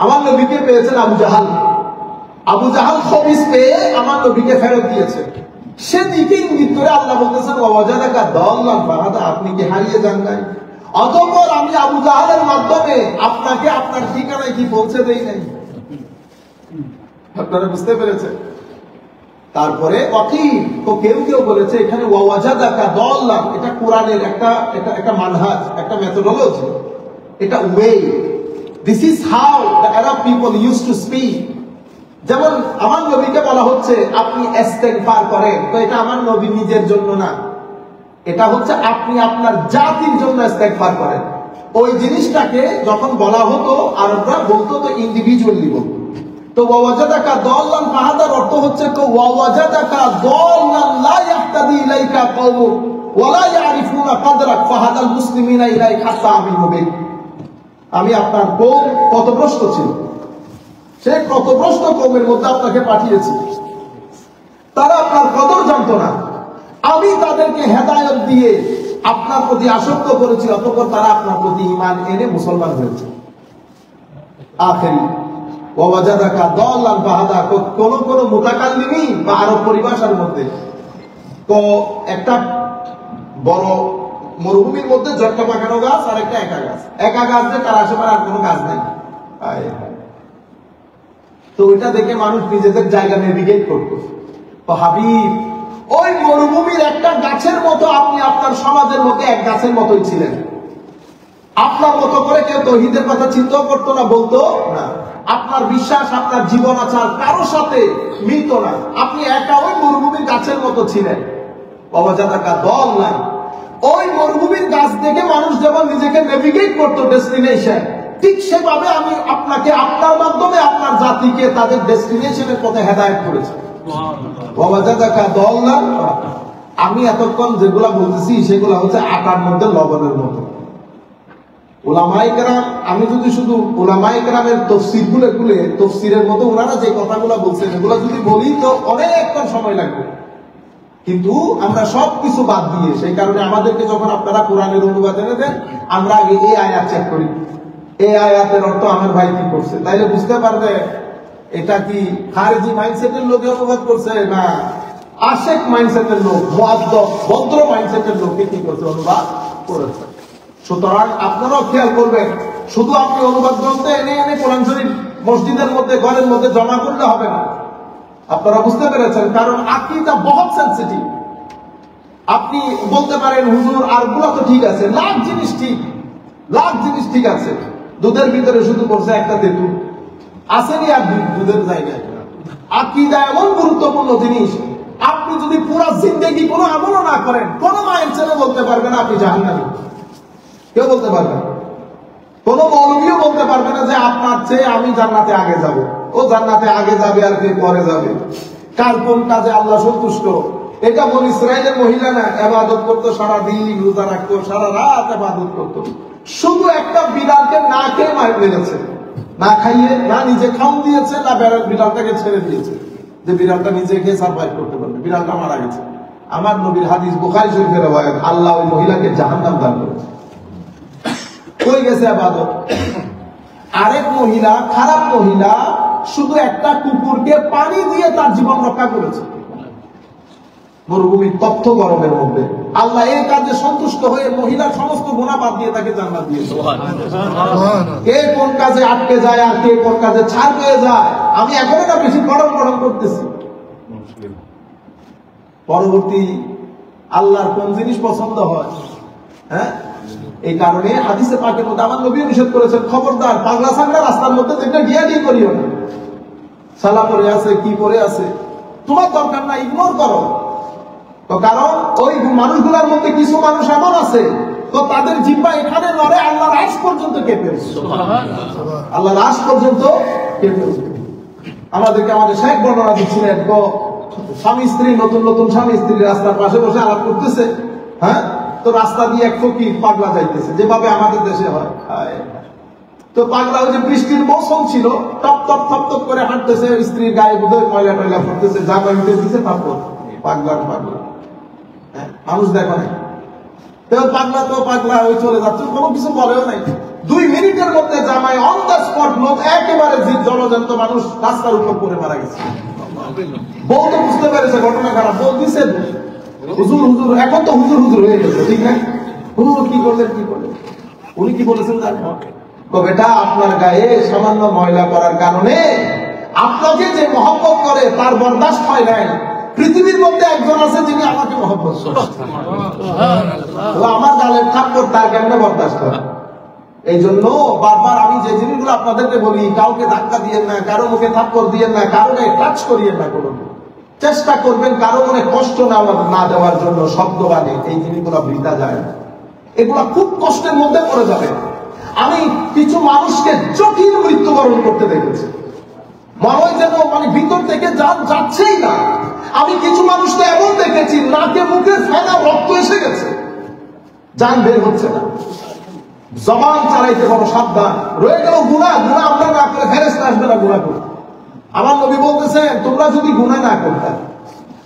আমার নবীকে পেয়েছেন আবু জাহাল। আবু জাহাল খবিস পেয়ে আমার নবীকে ফেরত দিয়েছে। সেদিকে ইঙ্গিত করে আল্লাহ বলতেছেন ওয়াজাদাকা দাল্লান ফাহাদা, আপনি কি হারিয়ে যান নাই? অতঃপর আমি আবু জাহালের মাধ্যমে আপনাকে আপনার ঠিকানায় কি পৌঁছে দেই নাই? আপনারা বুঝতে পেরেছেন? তারপরে কেউ কেউ বলেছে এখানে ওয়াজাদাকা দাল্লান, এটা কোরআনের একটা মানহাজ, একটা মেথোডোলজি, এটা way. This is how the Arab people use to speak. যেমন আমার নবীকে বলা হচ্ছে আপনি ইস্তেগফার করেন, তো এটা আমার নবী নিজের জন্য না, এটা হচ্ছে আপনি আপনার জাতির জন্য ইস্তেগফার করেন। ওই জিনিসটাকে যখন বলা হতো আরবরা বলতো তো ইন্ডিভিজুয়ালি বলতো। তো ওয়াজাদাকা দাল্লান ফাহাদার অর্থ হচ্ছে তো ওয়াজাদাকা দাল্লান লা ইয়াহতাদি ইলাইকা কওমুক ওয়া লা ইয়ারিফুনা কদরাক ফাহাদাল মুসলিমিনা ইলাইকা হাত্তা আমিনু বিক। আমি আপনার কওম পথভ্রষ্ট ছিল, সেই পথভ্রষ্ট কওমের মধ্যে আপনাকে পাঠিয়েছি, তারা আপনার কদর জানতো না, আমি তাদেরকে হেদায়েত দিয়ে আপনার প্রতি আসক্ত করেছি, অতঃপর তারা আপনার প্রতি ঈমান এনে মুসলমান হয়েছে। আখেরি ওয়াজাদাকা দাল্লান ফাহাদা, কোন কোন মুতাকাল্লিমিন বা আরব পরিভাষার মধ্যে তো একটা বড় মরুভূমির মধ্যে জটকা পাকানো গাছ আর একটা একা গাছ, একা গাছ দিয়ে তার আশেপাশে আর কোনো গাছ নেই। তো ওইটা দেখে মানুষ নিজেদের জায়গা নেভিগেট করতো। তো হাবিব, ওই মরুভূমির একটা গাছের মতো আপনি আপনার সমাজের মধ্যে এক গাছের মতোই ছিলেন। আপনার মতো করে কেউ তাওহীদের কথা চিন্তাও করতো না, বলতো না। আপনার বিশ্বাস, আপনার জীবন আচার কারোর সাথে মিলত না, আপনি একা ওই মরুভূমির গাছের মতো ছিলেন। ওয়াজাদাকা দাল্লান, ওই মরুভূমির গাছ দেখে মানুষ যেমন নিজেকে নেভিগেট করতো ডেস্টিনেশন, ঠিক সেভাবে আমি আপনাকে আপনার মাধ্যমে আপনার জাতিকে তাদের ডেস্টিনেশনের পথে হেদায়েত করেছি। ওয়াজাদাকা দাল্লান, আমি এতক্ষণ যেগুলা বলতেছি সেগুলা হচ্ছে আটার মধ্যে লবণের মতো। উলামায়ে কেরাম, আমি যদি শুধু উলামায়ে কেরামের তাফসীর খুলে তাফসীরের মতো ওনারা যে কথাগুলো বলছেন এগুলো যদি বলি তো অনেকক্ষণ সময় লাগবে, কিন্তু আমরা সবকিছু বাদ দিয়ে, সেই কারণে আমাদেরকে যখন আপনারা কোরআনের অনুবাদ এনে দেন, আমরা আগে এই আয়াত চেক করি, এই আয়াতের অর্থ আমার ভাই কি করছে, তাইলে বুঝতে পারবে এটা কি খারেজি মাইন্ডসেটের লোকে অনুবাদ করছে না আশেক মাইন্ডসেটের লোক, মুআদ্দব ভদ্র মাইন্ডসেটের লোকে কি করছে, অনুবাদ করেছে। সুতরাং আপনারাও খেয়াল করবেন, শুধু আপনি অনুবাদ গ্রন্থ এনে এনে কোরআন শরীফ মসজিদের মধ্যে ঘরের মধ্যে জমা করলে হবে না। আপনারা বুঝতে পেরেছেন? কারণ আকীদা বহুত সেনসিটিভ। আপনি বলতে পারেন হুজুর আরগুলো তো ঠিক আছে, লাখ জিনিস ঠিক আছে, দুধের ভিতরে শুধু পড়ছে একটা তেঁতুল, আসেনি আর দুধের জায়গায়। আকীদা এমন গুরুত্বপূর্ণ জিনিস, আপনি যদি পুরো জিন্দেগি কোনো আমলও না করেন, কোন মায়ের ছেলে বলতে পারবে না আপনি জাহান্নামী, কেউ বলতে পারবে না। কোন মৌলবীও বলতে পারবে না যে আপনার চেয়ে আমি জান্নাতে আগে যাব। ও জান্নাতে আগে যাবে আর কে পরে যাবে, কার কোন কাজে আল্লাহ সন্তুষ্ট। এটা বনি ইসরায়েলের মহিলা না, ইবাদত করতো সারাদিন, রোজা রাখতো, সারা রাত ইবাদত করতো, শুধু একটা বিড়ালকে না খেয়ে মার মেরেছে, না খাইয়ে, না নিজে খাওন দিয়েছে, না বিড়ালটাকে ছেড়ে দিয়েছে যে বিড়ালটা নিজে খেয়ে সারভাইভ করতে পারবে, বিড়ালটা মারা গেছে। আমার নবীর হাদিস, বুখারী শরীফের রওয়ায়াত, আল্লাহ ওই মহিলাকে জাহান্নাম দান করেছে। কই গেছে ইবাদত? আরেক মহিলা, খারাপ মহিলা, শুধু একটা কুকুরকে পানি দিয়ে তার জীবন রক্ষা করেছে মরুভূমির তপ্ত গরমের মধ্যে। আল্লাহ এই কাজে সন্তুষ্ট হয়ে মহিলার সমস্ত গুনাহ বাদ দিয়ে তাকে জান্নাত দিয়েছে। কে কোন কাজে আটকে যায় আর কে কোন কাজে ছাড় পেয়ে যায়, আমি এখন এটা বেশি পড়ম করতেছি। পরবর্তী আল্লাহর কোন জিনিস পছন্দ হয়, হ্যাঁ, এই কারণে হাদিসে পাকের মধ্যে আমার নবী নিষেধ করেছেন, খবরদার পাগলা ছাগলা রাস্তার মধ্যে দেখলে গিয়ে করিও না, সালা পরে আছে কি পরে আছে তোমার দরকার না, ইগনোর করো। তো কারণ ওই মানুষগুলোর মধ্যে কিছু মানুষ এমন আছে তো তাদের জিহ্বা এখানে নড়ে আল্লাহর আরশ পর্যন্ত কেঁপে ওঠে, আল্লাহর আরশ পর্যন্ত কেঁপে ওঠে। আমাদেরকে আমাদের শেখ বর্ণনা দিচ্ছিলেন, স্বামী স্ত্রী, নতুন স্বামী স্ত্রী রাস্তার পাশে বসে আলাপ করতেছে, হ্যাঁ, তো রাস্তা দিয়ে এক ফকির পাগলা যাইতেছে, যেভাবে আমাদের দেশে হয়। তো পাগলা ওই যে বৃষ্টির মৌসুম ছিল, টপ টপ টপ টপ করে হাঁটতেছে, স্ত্রীর গায়ে বোধহয় ময়লা টয়লা পড়তেছে, জামা উঠে দিচ্ছে, তারপর পাগলা মানুষ দেখো নাই, পাগলা তো পাগলা ওই চলে যাচ্ছে, কোনো কিছু বলেও নাই। 2 মিনিটের মধ্যে জামাই অন দ্য স্পট লোক একেবারে জলজন্ত মানুষ রাস্তার উপর পড়ে মারা গেছে। বউ তো বুঝতে পেরেছে ঘটনা খারাপ, বউ দিছে হুজুর হুজুর, এখন তো হুজুর হুজুর হয়ে গেছে, ঠিক না? হুজুর কি করলেন কি করলেন, উনি কি বলেছেন জানেন? তো বেটা আপনার গায়ে সামান্য ময়লা করার কারণে আপনাকে যে মহব্বত করে তার বরদাস্ত হয় নাই। পৃথিবীর মধ্যে একজন আছে যিনি আমাকে মহব্বত করে, আমার গালের থাপ্পড় তার কেমনে বরদাস্ত করে? এই জন্য বারবার আমি যে জিনিসগুলো আপনাদেরকে বলি, কাউকে ধাক্কা দিয়েন না, কারো মুখে থাপ্পড় দিয়েন না, কারো গায়ে টাচ করিয়েন না, কোনো চেষ্টা করবেন কারো মনে কষ্ট না দেওয়ার জন্য শব্দ বাজে, এই জিনিসগুলো বৃথা যায় না, এগুলা খুব কষ্টের মধ্যে পড়ে যাবে। আমি কিছু মানুষকে জটিল মৃত্যুবরণ করতে দেখেছি, মনে হয় যেন মানে ভিতর থেকে জান যাচ্ছেই না। আমি কিছু মানুষকে এমন দেখেছি নাকে মুখে ফেনা রক্ত এসে গেছে, জান বের হচ্ছে না। জবান চালাইতে বড় সাবধান, রয়ে গেল গুনাহ, গুনাহ আমরা না করে ফেরেশতা আসবে না গুনাহ করে। আমার নবী বলতেছেন তোমরা যদি গুনাহ না করতে,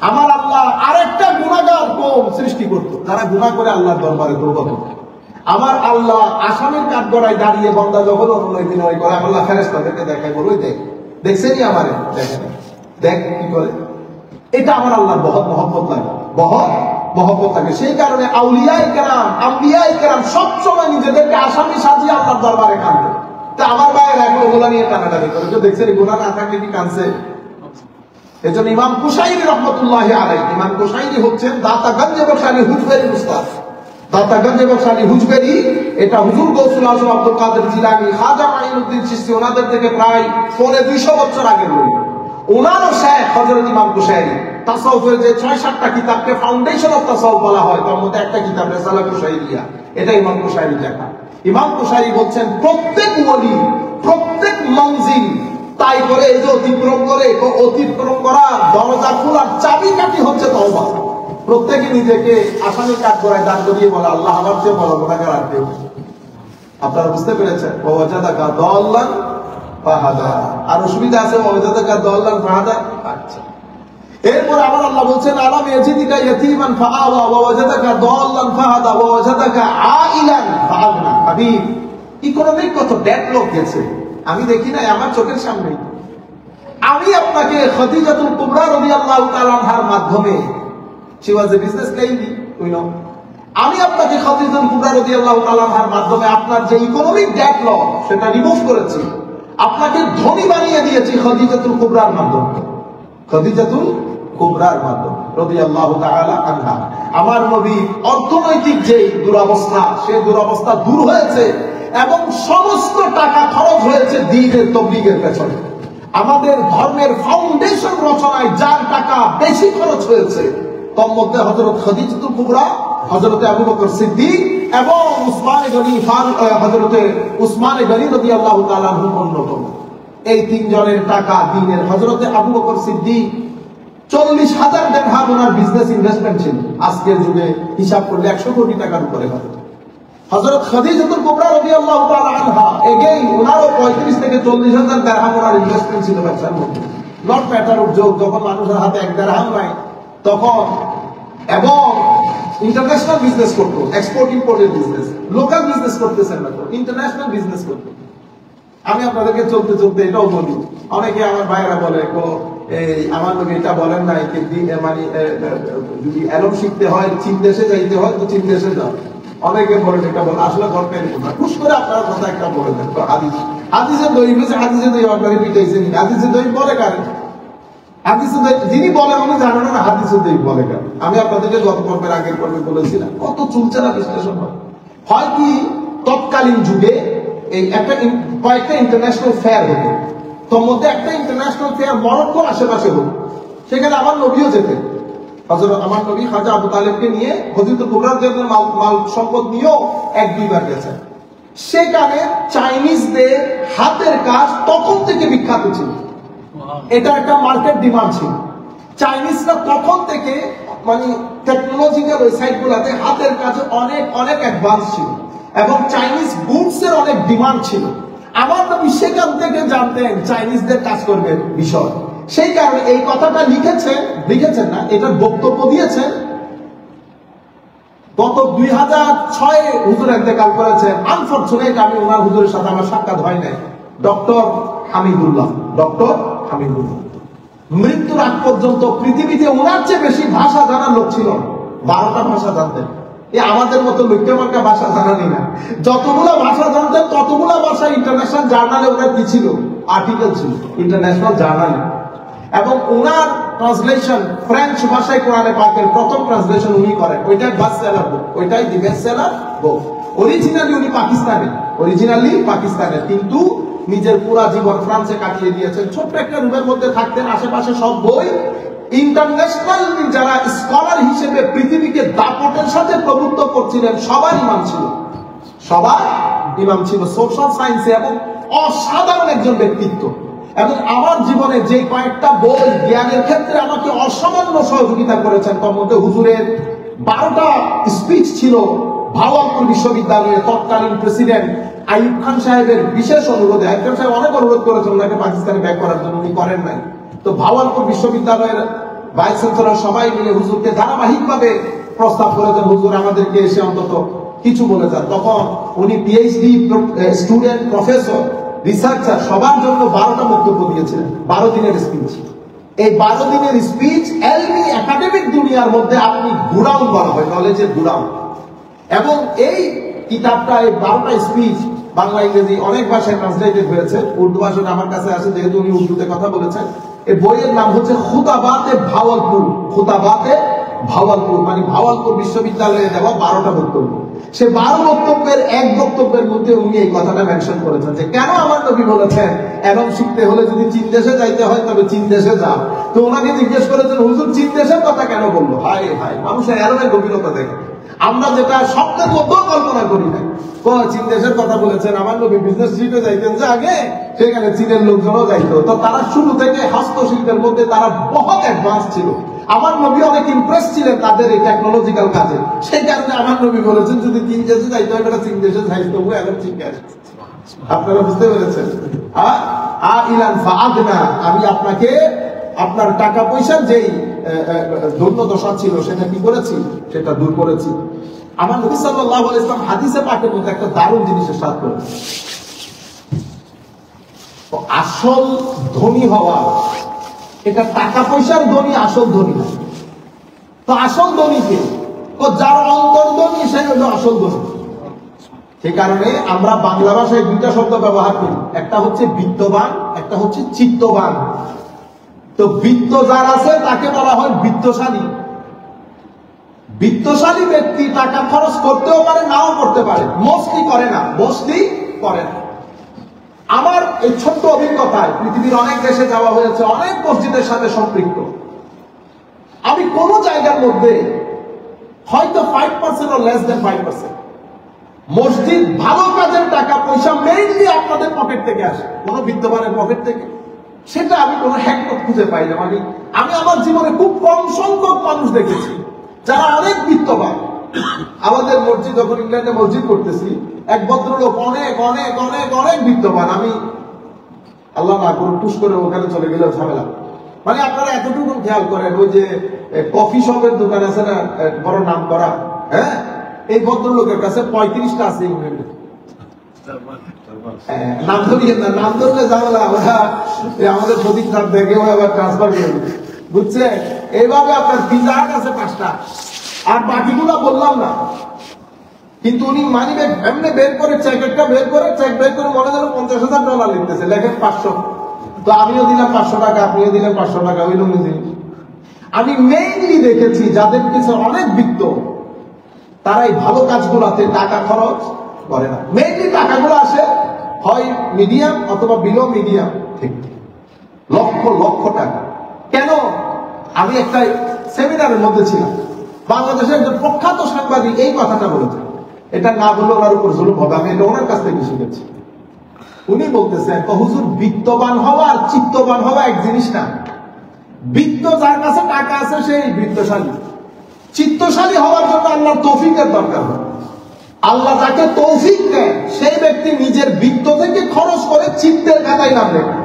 আমার আল্লাহ আরেকটা গুনাহগার কওম সৃষ্টি করত, যারা গুনাহ করে আল্লাহর দরবারে তওবা করত। আমার আল্লাহ আসামির কাঠগড়ায় দাঁড়িয়ে বান্দা যখন অনুনয় বিনয় করে, আল্লাহ ফেরেশতাদেরকে দেখায়, বলে দেখ দেখছেনি আমারে, দেখেন দেখ কি করে। এটা আমার আল্লাহর বহুত মহব্বত লাগে, বহুত মহব্বত লাগে। সেই কারণে আউলিয়ায়ে কেরাম, আম্বিয়ায়ে কেরাম সবসময় নিজেদেরকে আসামি সাজিয়ে আল্লাহর দরবারে কাঁদে। তা আমার ভাইয়েরা এখন ওগুলা নিয়ে টানাটানি করে, কেউ দেখছেন গুনাহ না থাকলে কি কাঁদছে? এজন্য ইমাম কুশাইরি রহমতুল্লাহি আলাইহি, ইমাম কুশাইরি হচ্ছেন দাতাগঞ্জ বখশালী হুজবেরি উস্তাদ। দাতাগঞ্জ বখশালী হুজবেরি, এটা হুজুর গৌসুল আজম আব্দুল কাদের জিলানী, খাজা মাইনুদ্দিন চিশতি, ওনাদের থেকে প্রায় 250 বছর আগের বই। ওনারও শেখ হযরত ইমাম কুশাইরি। তাসাউফের যে 6-7টা কিতাবকে ফাউন্ডেশন অফ তাসাউফ বলা হয়, তার মধ্যে একটা কিতাব রিসালা কুশাইরিয়া, এটা ইমাম কুশাইরি লেখা। ইমাম কুশাইরি বলছেন প্রত্যেক ওলি, প্রত্যেক মঞ্জিল তাই করে, এই যে অতিক্রম করে, অতিক্রম করার দরজা খোলার চাবিকাঠি হচ্ছে তওবা। প্রত্যেকে নিজেকে আসামি কাঠগড়ায় দাঁড় করিয়ে বলে, আল্লাহ আমার চেয়ে বড় গুনাহগার আর কেউ। আপনারা বুঝতে পেরেছেন? ওয়াজাদাকা দাল্লান ফাহাদা। আর অসুবিধা আছে ওয়াজাদাকা দাল্লান ফাহাদা। আচ্ছা, এরপর আমার আল্লাহ বলছেন আলাম ইয়াজিদিকা ইয়াতীমান ফাআওয়া ওয়া ওয়াজাদাকা দাল্লান ফাহাদা ওয়া ওয়াজাদাকা আইলান ফাআগনা। হাবিব, ইকোনমিক কত ডেভেলপ গেছে আমি দেখি না, আমার চোখের সামনে। আমি আপনাকে খাদিজাতুল কুবরা রাদিয়াল্লাহু তাআলা আনহার মাধ্যমে, she was a business lady, you know, আমি আপনাকে খাদিজাতুল কুবরা রাদিয়াল্লাহু তাআলা আনহার মাধ্যমে আপনার যে ইকোনমিক ডেভেলপ সেটা রিমুভ করেছি, আপনাকে ধনী বানিয়ে দিয়েছি খাদিজাতুল কুবরার মাধ্যমে, খাদিজাতুল কুবরার মাধ্যমে রাদিয়াল্লাহু তাআলা আনহা। আমার নবী অর্থনৈতিক যে দুরবস্থা, সেই দুরবস্থা দূর হয়েছে এবং সমস্ত টাকা খরচ হয়েছে দ্বীনের তাবলীগের পেছনে। আমাদের ধর্মের ফাউন্ডেশন রচনায় যার টাকা বেশি খরচ হয়েছে, তার মধ্যে হযরত খাদিজাতুল কুবরা, হযরত আবু বকর সিদ্দিক এবং উসমান গনি, হযরত উসমান গনি রাদিয়াল্লাহু তাআলা আনহু অন্যতম। এই তিনজনের টাকা দ্বীনের, হযরত আবু বকর সিদ্দিক 40,000 দিরহাম ওনার বিজনেস ইনভেস্টমেন্ট ছিল, আজকের যুগে হিসাব করলে 100 কোটি টাকার উপরে হবে। হযরত খাদিজাতুল কুবরা রাদিয়াল্লাহু তাআলা আনহা, এগেইন ওনারও 35 থেকে 40,000 দিরহাম ওনার ইনভেস্টমেন্ট ছিল ব্যবসার মধ্যে। নট ম্যাটার অফ জোক, যখন মানুষের হাতে 1 দিরহাম নাই তখন, এবং ইন্টারন্যাশনাল বিজনেস করতো, এক্সপোর্ট ইম্পোর্টের বিজনেস, লোকাল বিজনেস করতেছেন না, ইন্টারন্যাশনাল বিজনেস করতো। আমি আপনাদেরকে চলতে চলতে এটাও বলি, অনেকে আমার ভাইয়েরা বলে এই আমার লোক এটা বলেন না, মানে যদি এলম শিখতে হয় চীন দেশে যাইতে হয় তো চীন দেশে যাও। অনেকে বলেন এটা বলে, আসলে দরকার না, খুশ করে আপনার কথা একটা বলে দেন। হাদিস, হাদিসের দলিল হচ্ছে, হাদিসের দলিল আপনাকে পিটাইছেন, হাদিসের দলিল বলে কারে? হাদিসের দলিল যিনি বলেন উনি জানেন না হাদিসের দলিল বলে কেন। আমি আপনাদেরকে গত পর্বের আগের পর্বে বলেছিলাম কত চুলচেরা বিশ্লেষণ হয় কি তৎকালীন যুগে। এই একটা কয়েকটা ইন্টারন্যাশনাল ফেয়ার হতো, তোর মধ্যে একটা ইন্টারন্যাশনাল ফেয়ার মরক্কোর আশেপাশে হতো, সেখানে আমার নবীও যেতেন। হযরত আমার নবী খাজা আবু তালেবকে নিয়ে খাদিজাতুল কুবরার জন্য মাল সম্পদ নিয়েও 1-2 বার গেছেন। সেখানে চাইনিজদের হাতের কাজ তখন থেকে বিখ্যাত ছিল, এটা একটা মার্কেট ডিমান্ড ছিল। চাইনিজরা তখন থেকে মানে টেকনোলজিক্যাল ওয়েবসাইট গুলাতে হাতের কাজে অনেক অনেক অ্যাডভান্স ছিল এবং চাইনিজ গুডস এর অনেক ডিমান্ড ছিল। আমার নবী সেখান থেকে জানতেন চাইনিজদের কাজ করবে বিষয়, সেই কারণে এই কথাটা লিখেছেন না, এটার বক্তব্য দিয়েছেন গত 2006 হুজুর ইন্তেকাল করেছেন। আনফরচুনেট আমি ওনার হুজুরের সাথে আমার সাক্ষাৎ হয় নাই। ডক্টর হামিদুল্লাহ, মৃত্যুর আগ পর্যন্ত পৃথিবীতে ওনার চেয়ে বেশি ভাষা জানার লোক ছিল। 12টা ভাষা জানতেন। আমাদের মতো লোকমার্কা ভাষা জানানি না। যতগুলো ভাষা জানতেন ততগুলো ভাষা ইন্টারন্যাশনাল জার্নালে ওনার কি ছিল, আর্টিকেল ছিল ইন্টারন্যাশনাল জার্নালে। এবং ওনার ট্রান্সলেশন ফ্রেঞ্চ ভাষায় কোরআনে পাকের প্রথম ট্রান্সলেশন উনি করেন। ওইটাই বেস্ট সেলার বুক, ওইটাই the best seller book. Originally উনি পাকিস্তানের, কিন্তু নিজের পুরা জীবন ফ্রান্সে কাটিয়ে দিয়েছেন। ছোট্ট একটা রুমের মধ্যে থাকতেন, আশেপাশে সব বই। ইন্টারন্যাশনাল যারা স্কলার হিসেবে পৃথিবীকে দাপটের সাথে প্রভুত্ব করছিলেন সবার ইমাম ছিল সোশ্যাল সায়েন্সে, এবং অসাধারণ একজন ব্যক্তিত্ব। এবং আমার জীবনে যে কয়েকটা বই জ্ঞানের ক্ষেত্রে আমাকে অসামান্য সহযোগিতা করেছেন, তার মধ্যে হুজুরের 12টা স্পিচ ছিল ভাওয়ালপুর বিশ্ববিদ্যালয়ের তৎকালীন প্রেসিডেন্ট আইয়ুব খান সাহেবের বিশেষ অনুরোধে। আইয়ুব খান সাহেব অনেক অনুরোধ করেছেন ওনাকে পাকিস্তানে ব্যাক করার জন্য, উনি করেন নাই। তো ভাওয়ালপুর বিশ্ববিদ্যালয়ের ভাইস চ্যান্সেলর সবাই মিলে হুজুরকে ধারাবাহিকভাবে প্রস্তাব করেছেন, হুজুর আমাদেরকে এসে অন্তত কিছু বলে যান। তখন উনি পিএইচডি স্টুডেন্ট, প্রফেসর, রিসার্চার সবার জন্য 12টা বক্তব্য দিয়েছিলেন। 12 দিনের স্পিচ। এই 12 দিনের স্পিচ এলমি একাডেমিক দুনিয়ার মধ্যে আপনি গুড়াউন বলা হয়, নলেজের গুড়াউন। এবং এই কিতাবটা, এই 12টা স্পিচ বাংলা ইংরেজি অনেক ভাষায় ট্রান্সলেটেড হয়েছে। উর্দু ভাষাটা আমার কাছে আছে, যেহেতু উনি উর্দুতে কথা বলেছেন। এই বইয়ের নাম হচ্ছে খুতাবাতে ভাওয়ালপুর, মানে ভাওয়ালপুর বিশ্ববিদ্যালয়ে দেওয়া 12টা বক্তব্য। সে 12 বক্তব্যের এক বক্তব্যের মধ্যে উনি এই কথাটা মেনশন করেছেন যে কেন আমার নবী বলেছেন এরম শিখতে হলে যদি চীন দেশে যাইতে হয় তবে চীন দেশে যাও। তো ওনাকে জিজ্ঞেস করেছেন, হুজুর চীন দেশের কথা কেন বললো? হায় হায়, মানুষের এরমের গভীরতা দেখে আমরা যেটা স্বপ্নের মধ্যেও কল্পনা করি না। চীন দেশের কথা বলেছেন, আমার নবী বিজনেস ট্রিপে যাইতেন যে আগে, সেখানে চীনের লোকজনও যাইতো। তো তারা শুরু থেকে হস্তশিল্পের মধ্যে তারা বহুত অ্যাডভান্স ছিল। আমার নবী অনেক ইমপ্রেস ছিলেন তাদের এই টেকনোলজিক্যাল কাজে। সেই কারণে আমার নবী বলেছেন যদি চীন দেশে যাইতে হয় এটা চীন দেশে যাইতে হবে। এখন ঠিক আছে, আপনারা বুঝতে পেরেছেন? আমি আপনাকে আপনার টাকা পয়সার যেই দুর্দশা ছিল সেটা কি করেছি, সেটা দূর করেছি। আমার নবী সাল্লাল্লাহু আলাইহি ওয়াসাল্লাম হাদিসে পাকের মধ্যে একটা দারুণ জিনিসের সাথ করেছে। আসল ধনী হওয়া, এটা টাকা পয়সার ধনী আসল ধনী না। তো আসল ধনীকে, যার অন্তর ধনী সেই হলো আসল ধনী। সেই কারণে আমরা বাংলা ভাষায় 2টা শব্দ ব্যবহার করি, একটা হচ্ছে বিত্তবান, একটা হচ্ছে চিত্তবান। তো বিত্ত যার আছে তাকে বলা হয় বিত্তশালী। বিত্তশালী ব্যক্তি টাকা খরচ করতেও পারে, নাও করতে পারে, মোস্টলি করে না। আমার এই ছোট্ট অভিজ্ঞতায় পৃথিবীর অনেক দেশে যাওয়া হয়েছে, অনেক মসজিদের সাথে সম্পৃক্ত। আমি কোন জায়গার মধ্যে হয়তো 5% ও লেস দেন 5% মসজিদ ভালো কাজের টাকা পয়সা মেইনলি আপনাদের পকেট থেকে আসে, কোন বিত্তবানের পকেট থেকে, সেটা আমি কোনো হ্যাকমত খুঁজে পাই না। আমি আমার জীবনে খুব কম সংখ্যক মানুষ দেখেছি যারা অনেক বিত্তবান। আমাদের মসজিদ, যখন ইংল্যান্ডে মসজিদ করতেছি, এক ভদ্রলোক অনেক অনেক অনেক অনেক বিত্তবান। আমি আল্লাহ না করুন টুস করে ওখানে চলে গেলেও ঝামেলা। মানে আপনারা এতটুকু খেয়াল করেন, ওই যে কফি শপের দোকান আছে না, বড় নাম করা, হ্যাঁ, এই ভদ্রলোকের কাছে 35টা আছে ইংল্যান্ডে। নাম ধরিয়ে না, নাম ধরলে ঝামেলা, ওরা আমাদের প্রতীক নাম দেখে আবার ট্রান্সফার করে দেবে, বুঝছে? এইভাবে আপনার পিজার আছে 5টা, আর বাকিগুলো বললাম না। কিন্তু উনি মানি ব্যাগ এমনি বের করে, চেক বের করে মনে হলো $50,000 লিখতেছে, লেখেন 500। তো আমিও দিলাম 500 টাকা, আপনিও দিলেন 500 টাকা, ওই লোক নিজে। আমি মেইনলি দেখেছি যাদের কিছু অনেক বিত্ত, তারা এই ভালো কাজগুলোতে টাকা খরচ করে না। মেইনলি টাকাগুলো আসে হয় মিডিয়াম অথবা বিলো মিডিয়াম, ঠিক লক্ষ লক্ষ টাকা। কেন? আমি একটা সেমিনারের মধ্যে ছিলাম, বাংলাদেশের একজন প্রখ্যাত সাংবাদিক এই কথাটা বলেছেন। এটা না বললে ওনার উপর জুলুম হবে, আমি এটা ওনার কাছ থেকে শিখেছি। উনি বলতেছেন, হুজুর বিত্তবান হওয়া আর চিত্তবান হওয়া এক জিনিস না। বিত্ত যার কাছে টাকা আছে সেই বিত্তশালী। চিত্তশালী হওয়ার জন্য আল্লাহর তৌফিকের দরকার হয়। আল্লাহ যাকে তৌফিক দেয় সেই ব্যক্তি নিজের বিত্ত থেকে খরচ করে চিত্তের খাতায় নাম লেখে।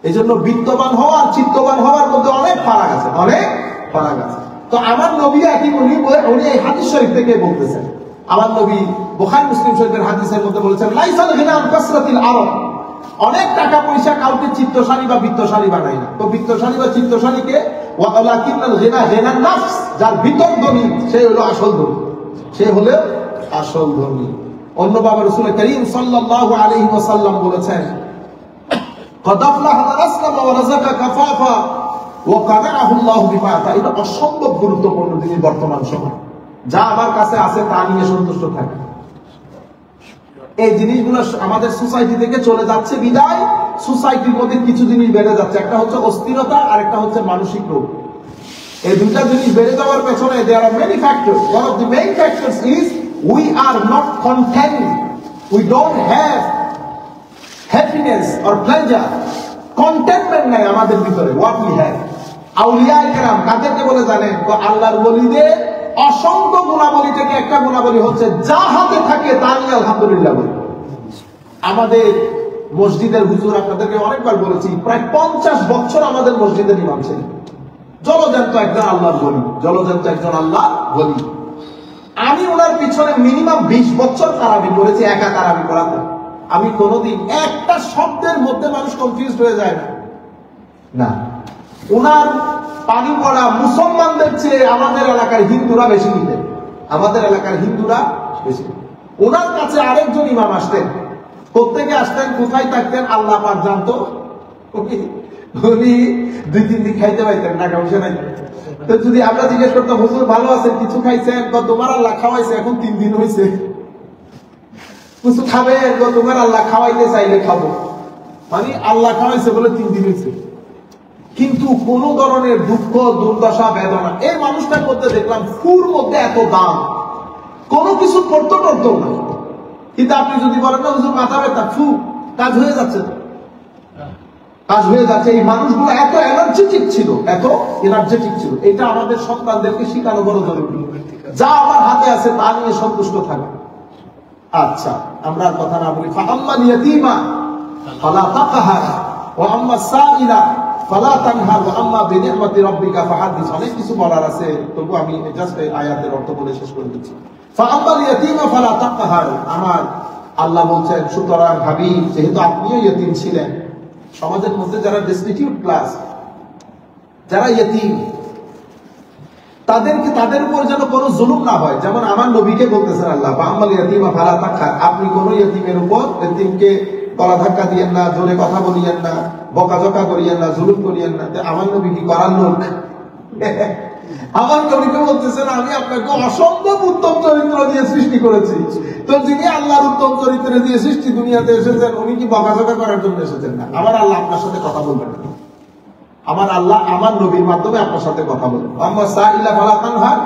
এই জন্য বিত্তবান হওয়া আর চিত্তবান হওয়ার মধ্যে অনেক ফারাক আছে, অনেক ফারাক আছে। তো আমার নবী উনি এই হাদিস শরীফ থেকে বলতেছেন, আমার নবী বুখারী মুসলিম শরীফের হাদিসের মধ্যে বলেছেন, লাইসাল গিনা আন কাসরাতিল আরব, অনেক টাকা পয়সা কাউকে চিত্তশালী বা বিত্তশালী বানায় না। তো বিত্তশালী বা চিত্তশালীকে ওয়ালাকিনাল গিনা গিনান নাফস, যার ভিতর ধনী সে হলো আসল ধনী, সে হলো আসল ধনী। অন্যভাবে রাসূল করিম সাল্লাল্লাহু আলাইহি ওয়াসাল্লাম বলেছেন, قد أفلح من أسلم ورزق كفافا وقنعه الله بما آتى। এটা অসম্ভব গুরুত্বপূর্ণ জিনিস বর্তমান সময়, যা আমার কাছে আছে তা নিয়ে সন্তুষ্ট থাকে। এই জিনিসগুলো আমাদের সোসাইটি থেকে চলে যাচ্ছে বিদায় সোসাইটির মধ্যে কিছু জিনিস বেড়ে যাচ্ছে। একটা হচ্ছে অস্থিরতা, আর একটা হচ্ছে মানসিক রোগ। এই দুইটা জিনিস বেড়ে যাওয়ার পেছনে there are many factors. One of the main factors is we are not content, we don't have happiness or pleasure, contentment নাই আমাদের ভিতরে। what we have, আউলিয়া কেরাম কাদেরকে বলে জানেন? তো আল্লাহর ওলিদের অসংখ্য গুণাবলী থেকে একটা গুণাবলী হচ্ছে যা হাতে থাকে তা নিয়ে আলহামদুলিল্লাহ বলি। আমাদের মসজিদের হুজুর, আপনাদেরকে অনেকবার বলেছি, প্রায় 50 বছর আমাদের মসজিদের ইমাম ছিলেন, জলজান্ত একজন আল্লাহর ওলি, জলজান্ত একজন আল্লাহ ওলি। আমি ওনার পিছনে মিনিমাম 20 বছর তারাবি করেছি, একা তারাবি করাতে। আমি কোনোদিন একটা শব্দের মধ্যে মানুষ কনফিউজ হয়ে যায় না। না, ওনার পানি পড়া মুসলমানদের চেয়ে আমাদের এলাকার হিন্দুরা বেশি নিতেন, আমাদের এলাকার হিন্দুরা বেশি। ওনার কাছে আরেকজন ইমাম আসতেন, প্রত্যেকে আসতেন, কোথায় থাকতেন আল্লাহ পাক জানতো। উনি 2-3 দিন খাইতে পাইতেন, টাকা পয়সা নাই। তো যদি আমরা জিজ্ঞেস করতাম, হুজুর ভালো আছেন, কিছু খাইছেন? তোমার আল্লাহ খাওয়াইছে, এখন 3 দিন হয়েছে। কিছু খাবে? তোমার আল্লাহ খাওয়াইতে চাইলে খাবো, মানে আল্লাহ খাওয়াইছে বলে 3 দিন হয়েছে। কিন্তু কোন ধরনের দুঃখ, দুর্দশা, বেদনা এই মানুষটার মধ্যে দেখলাম। ফুর মধ্যে এত দাম, কোন কিছু করতে পারতো না। কিন্তু আপনি যদি বলেন না হুজুর মাথা ব্যথা, ফু, কাজ হয়ে যাচ্ছে, কাজ হয়ে যাচ্ছে। এই মানুষগুলো এত এনার্জেটিক ছিল, এত এনার্জেটিক ছিল। এটা আমাদের সন্তানদেরকে শিখানো বড় জরুরি। যা আমার হাতে আছে তা নিয়ে সন্তুষ্ট থাকা। আচ্ছা, আমরা আর কথা না বলি। ফাআম্মাল ইয়াতীমা ফালা তাকহার ওয়া আম্মাস সাইলা ফালা তানহার ওয়া আম্মা বিনি'মাতি রাব্বিকা ফাহাদিস। অনেক কিছু বলার আছে, তবু আমি জাস্ট এই আয়াতের অর্থ বলে শেষ করে দিচ্ছি। ফাআম্মাল ইয়াতীমা ফালা তাকহার, আমার আল্লাহ বলছেন, সুতরাং হাবিব, যেহেতু আপনিও ইয়তীম ছিলেন, সমাজের মধ্যে যারা ডেস্টিটিউট ক্লাস, যারা ইয়তীম, তাদের উপর যেন কোনো জুলুম না হয়। যেমন আমার নবীকে বলতেছেন আল্লাহ, ফাআম্মাল ইয়াতীমা ফালা তাকহার, আপনি কোন ইয়তীমের উপর, ইয়তীমকে গলা ধাক্কা দিয়েন না, জোরে কথা বলিয়েন না, বকাঝকা করিয়েন না, জুলুম করিয়েন না। আমার নবী কি করার লোক? আমার নবীকে বলতেছেন, আমি আপনাকে অসম্ভব উত্তম চরিত্র দিয়ে সৃষ্টি করেছি। তো যিনি আল্লাহর উত্তম চরিত্র দিয়ে সৃষ্টি দুনিয়াতে এসেছেন, উনি কি বকাঝকা করার জন্য এসেছেন না? আমার আল্লাহ আপনার সাথে কথা বলবেন না, আমার আল্লাহ আমার নবীর মাধ্যমে আপনার সাথে কথা বলবেন। আম্মা সাইলা ফালা তানহার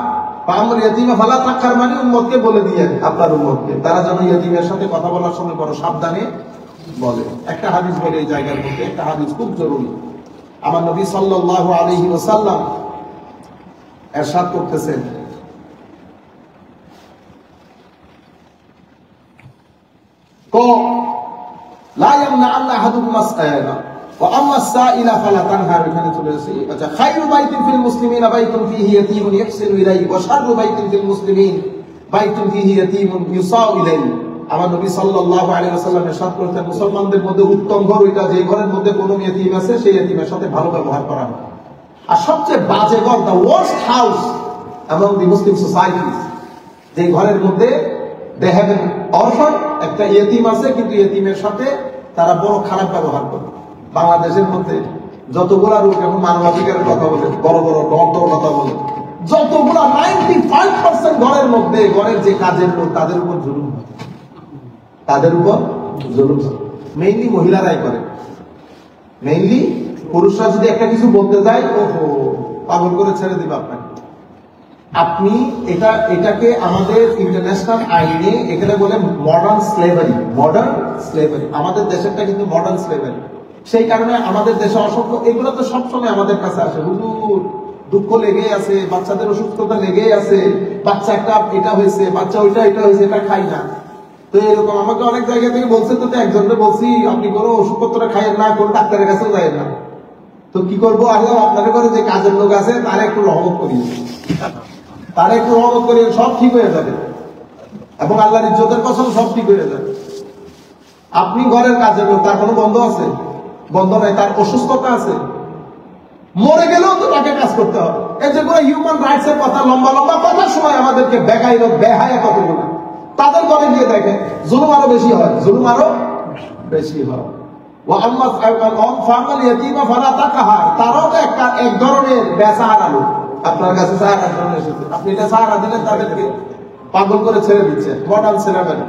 ওয়া আম্মাল ইয়াতীমা ফালা তাকহার, মানে উম্মতকে বলে দিয়েন, আপনার উম্মতকে, তারা যেন ইয়াতীমের সাথে কথা বলার সময় বড় সাবধানে বলে। একটা হাদিস বলে এই জায়গার মধ্যে, একটা হাদিস খুব জরুরি। আমার নবী সাল্লাল্লাহু আলাইহি ওয়াসাল্লাম ইরশাদ করতেছেন, লা ইয়ামনা'আন্না আহাদুকুম আসআলা ওয়া আম্মা আস-সাইলা ফালা তানহার। এখানে চলে এসেছি। আচ্ছা, খায়রু বাইতিন ফিল মুসলিমিনা বাইতুন ফিহি ইয়াতীমুন ইয়াহসিনু ইলাইহি ওয়া শাররু বাইতিন ফিল মুসলিমিন বাইতুন ফিহি ইয়াতীমুন ইউসাউ ইলাইহি। আমার নবী সাল্লাল্লাহু আলাইহি ওয়াসাল্লাম ইরশাদ করেছেন, মুসলমানদের মধ্যে উত্তম ঘর ওইটা যে ঘরের মধ্যে কোনো ইয়তীম আছে, সেই ইয়তীমের সাথে ভালো ব্যবহার করা হয়। আর সবচেয়ে বাজে ঘর, the worst house among the Muslim societies, যে ঘরের মধ্যে they have an orphan, একটা ইয়তীম আছে, কিন্তু ইয়তীমের সাথে তারা বড় খারাপ ব্যবহার করে। বাংলাদেশের মধ্যে যতগুলা লোক এখন মানবাধিকারের কথা বলে, বড় বড় ডক্টর কথা বলে, যতগুলা 95% ঘরের মধ্যে, ঘরের যে কাজের লোক, তাদের উপর জুলুম হয়, তাদের উপর জুলুম হয়। মেইনলি মহিলারাই করে। মেইনলি পুরুষরা যদি একটা কিছু বলতে যায়, ওহো, পাগল করে ছেড়ে দিবে আপনাকে। আপনি এটাকে আমাদের ইন্টারন্যাশনাল আইনে এখানে বলে মডার্ন স্লেভারি। মডার্ন স্লেভারি, আমাদের দেশেরটা কিন্তু মডার্ন স্লেভারি। সেই কারণে আমাদের দেশে অসংখ্য, এগুলো তো সবসময় আমাদের কাছে আসে, হুজুর দুঃখ লেগেই আছে, বাচ্চাদের অসুস্থতা লেগেই আছে, বাচ্চা একটা এটা হয়েছে, বাচ্চা ওইটা এটা হয়েছে, এটা খাই না। তো এরকম আমাকে অনেক জায়গা থেকে বলছে, তো একজনকে বলছি আপনি কোনো ওষুধপত্র খাইয়েন না, কোন ডাক্তারের কাছেও যাই না। তো তো কি করবো আল্লাহ আপনাদের করে যে কাজের লোক আছে তারা একটু রহমত করিয়ে, তারা একটু রহমত করিয়ে সব ঠিক হয়ে যাবে, এবং আল্লাহর ইজ্জতের কসম সব ঠিক হয়ে যাবে। আপনি ঘরের কাজের লোক, তার কোনো বন্ধ আছে? বন্ধ নাই। তার অসুস্থতা আছে, মরে গেলেও তো তাকে কাজ করতে হবে। এই যেগুলো হিউম্যান রাইটস এর কথা, লম্বা লম্বা কথার সময় আমাদেরকে বেহায়া কতগুলো, তাদের ঘরে গিয়ে দেখে জুলুম আরো বেশি হয়, জুলুম আরো বেশি হয়। তারাও তো এক ধরনের বেসাহারা লোক, আপনার কাছে সাহারার জন্য এসেছে, আপনি এটা সাহারা দিলেন, তাদেরকে পাগল করে ছেড়ে দিচ্ছে। মডার্ন ছেলেমেন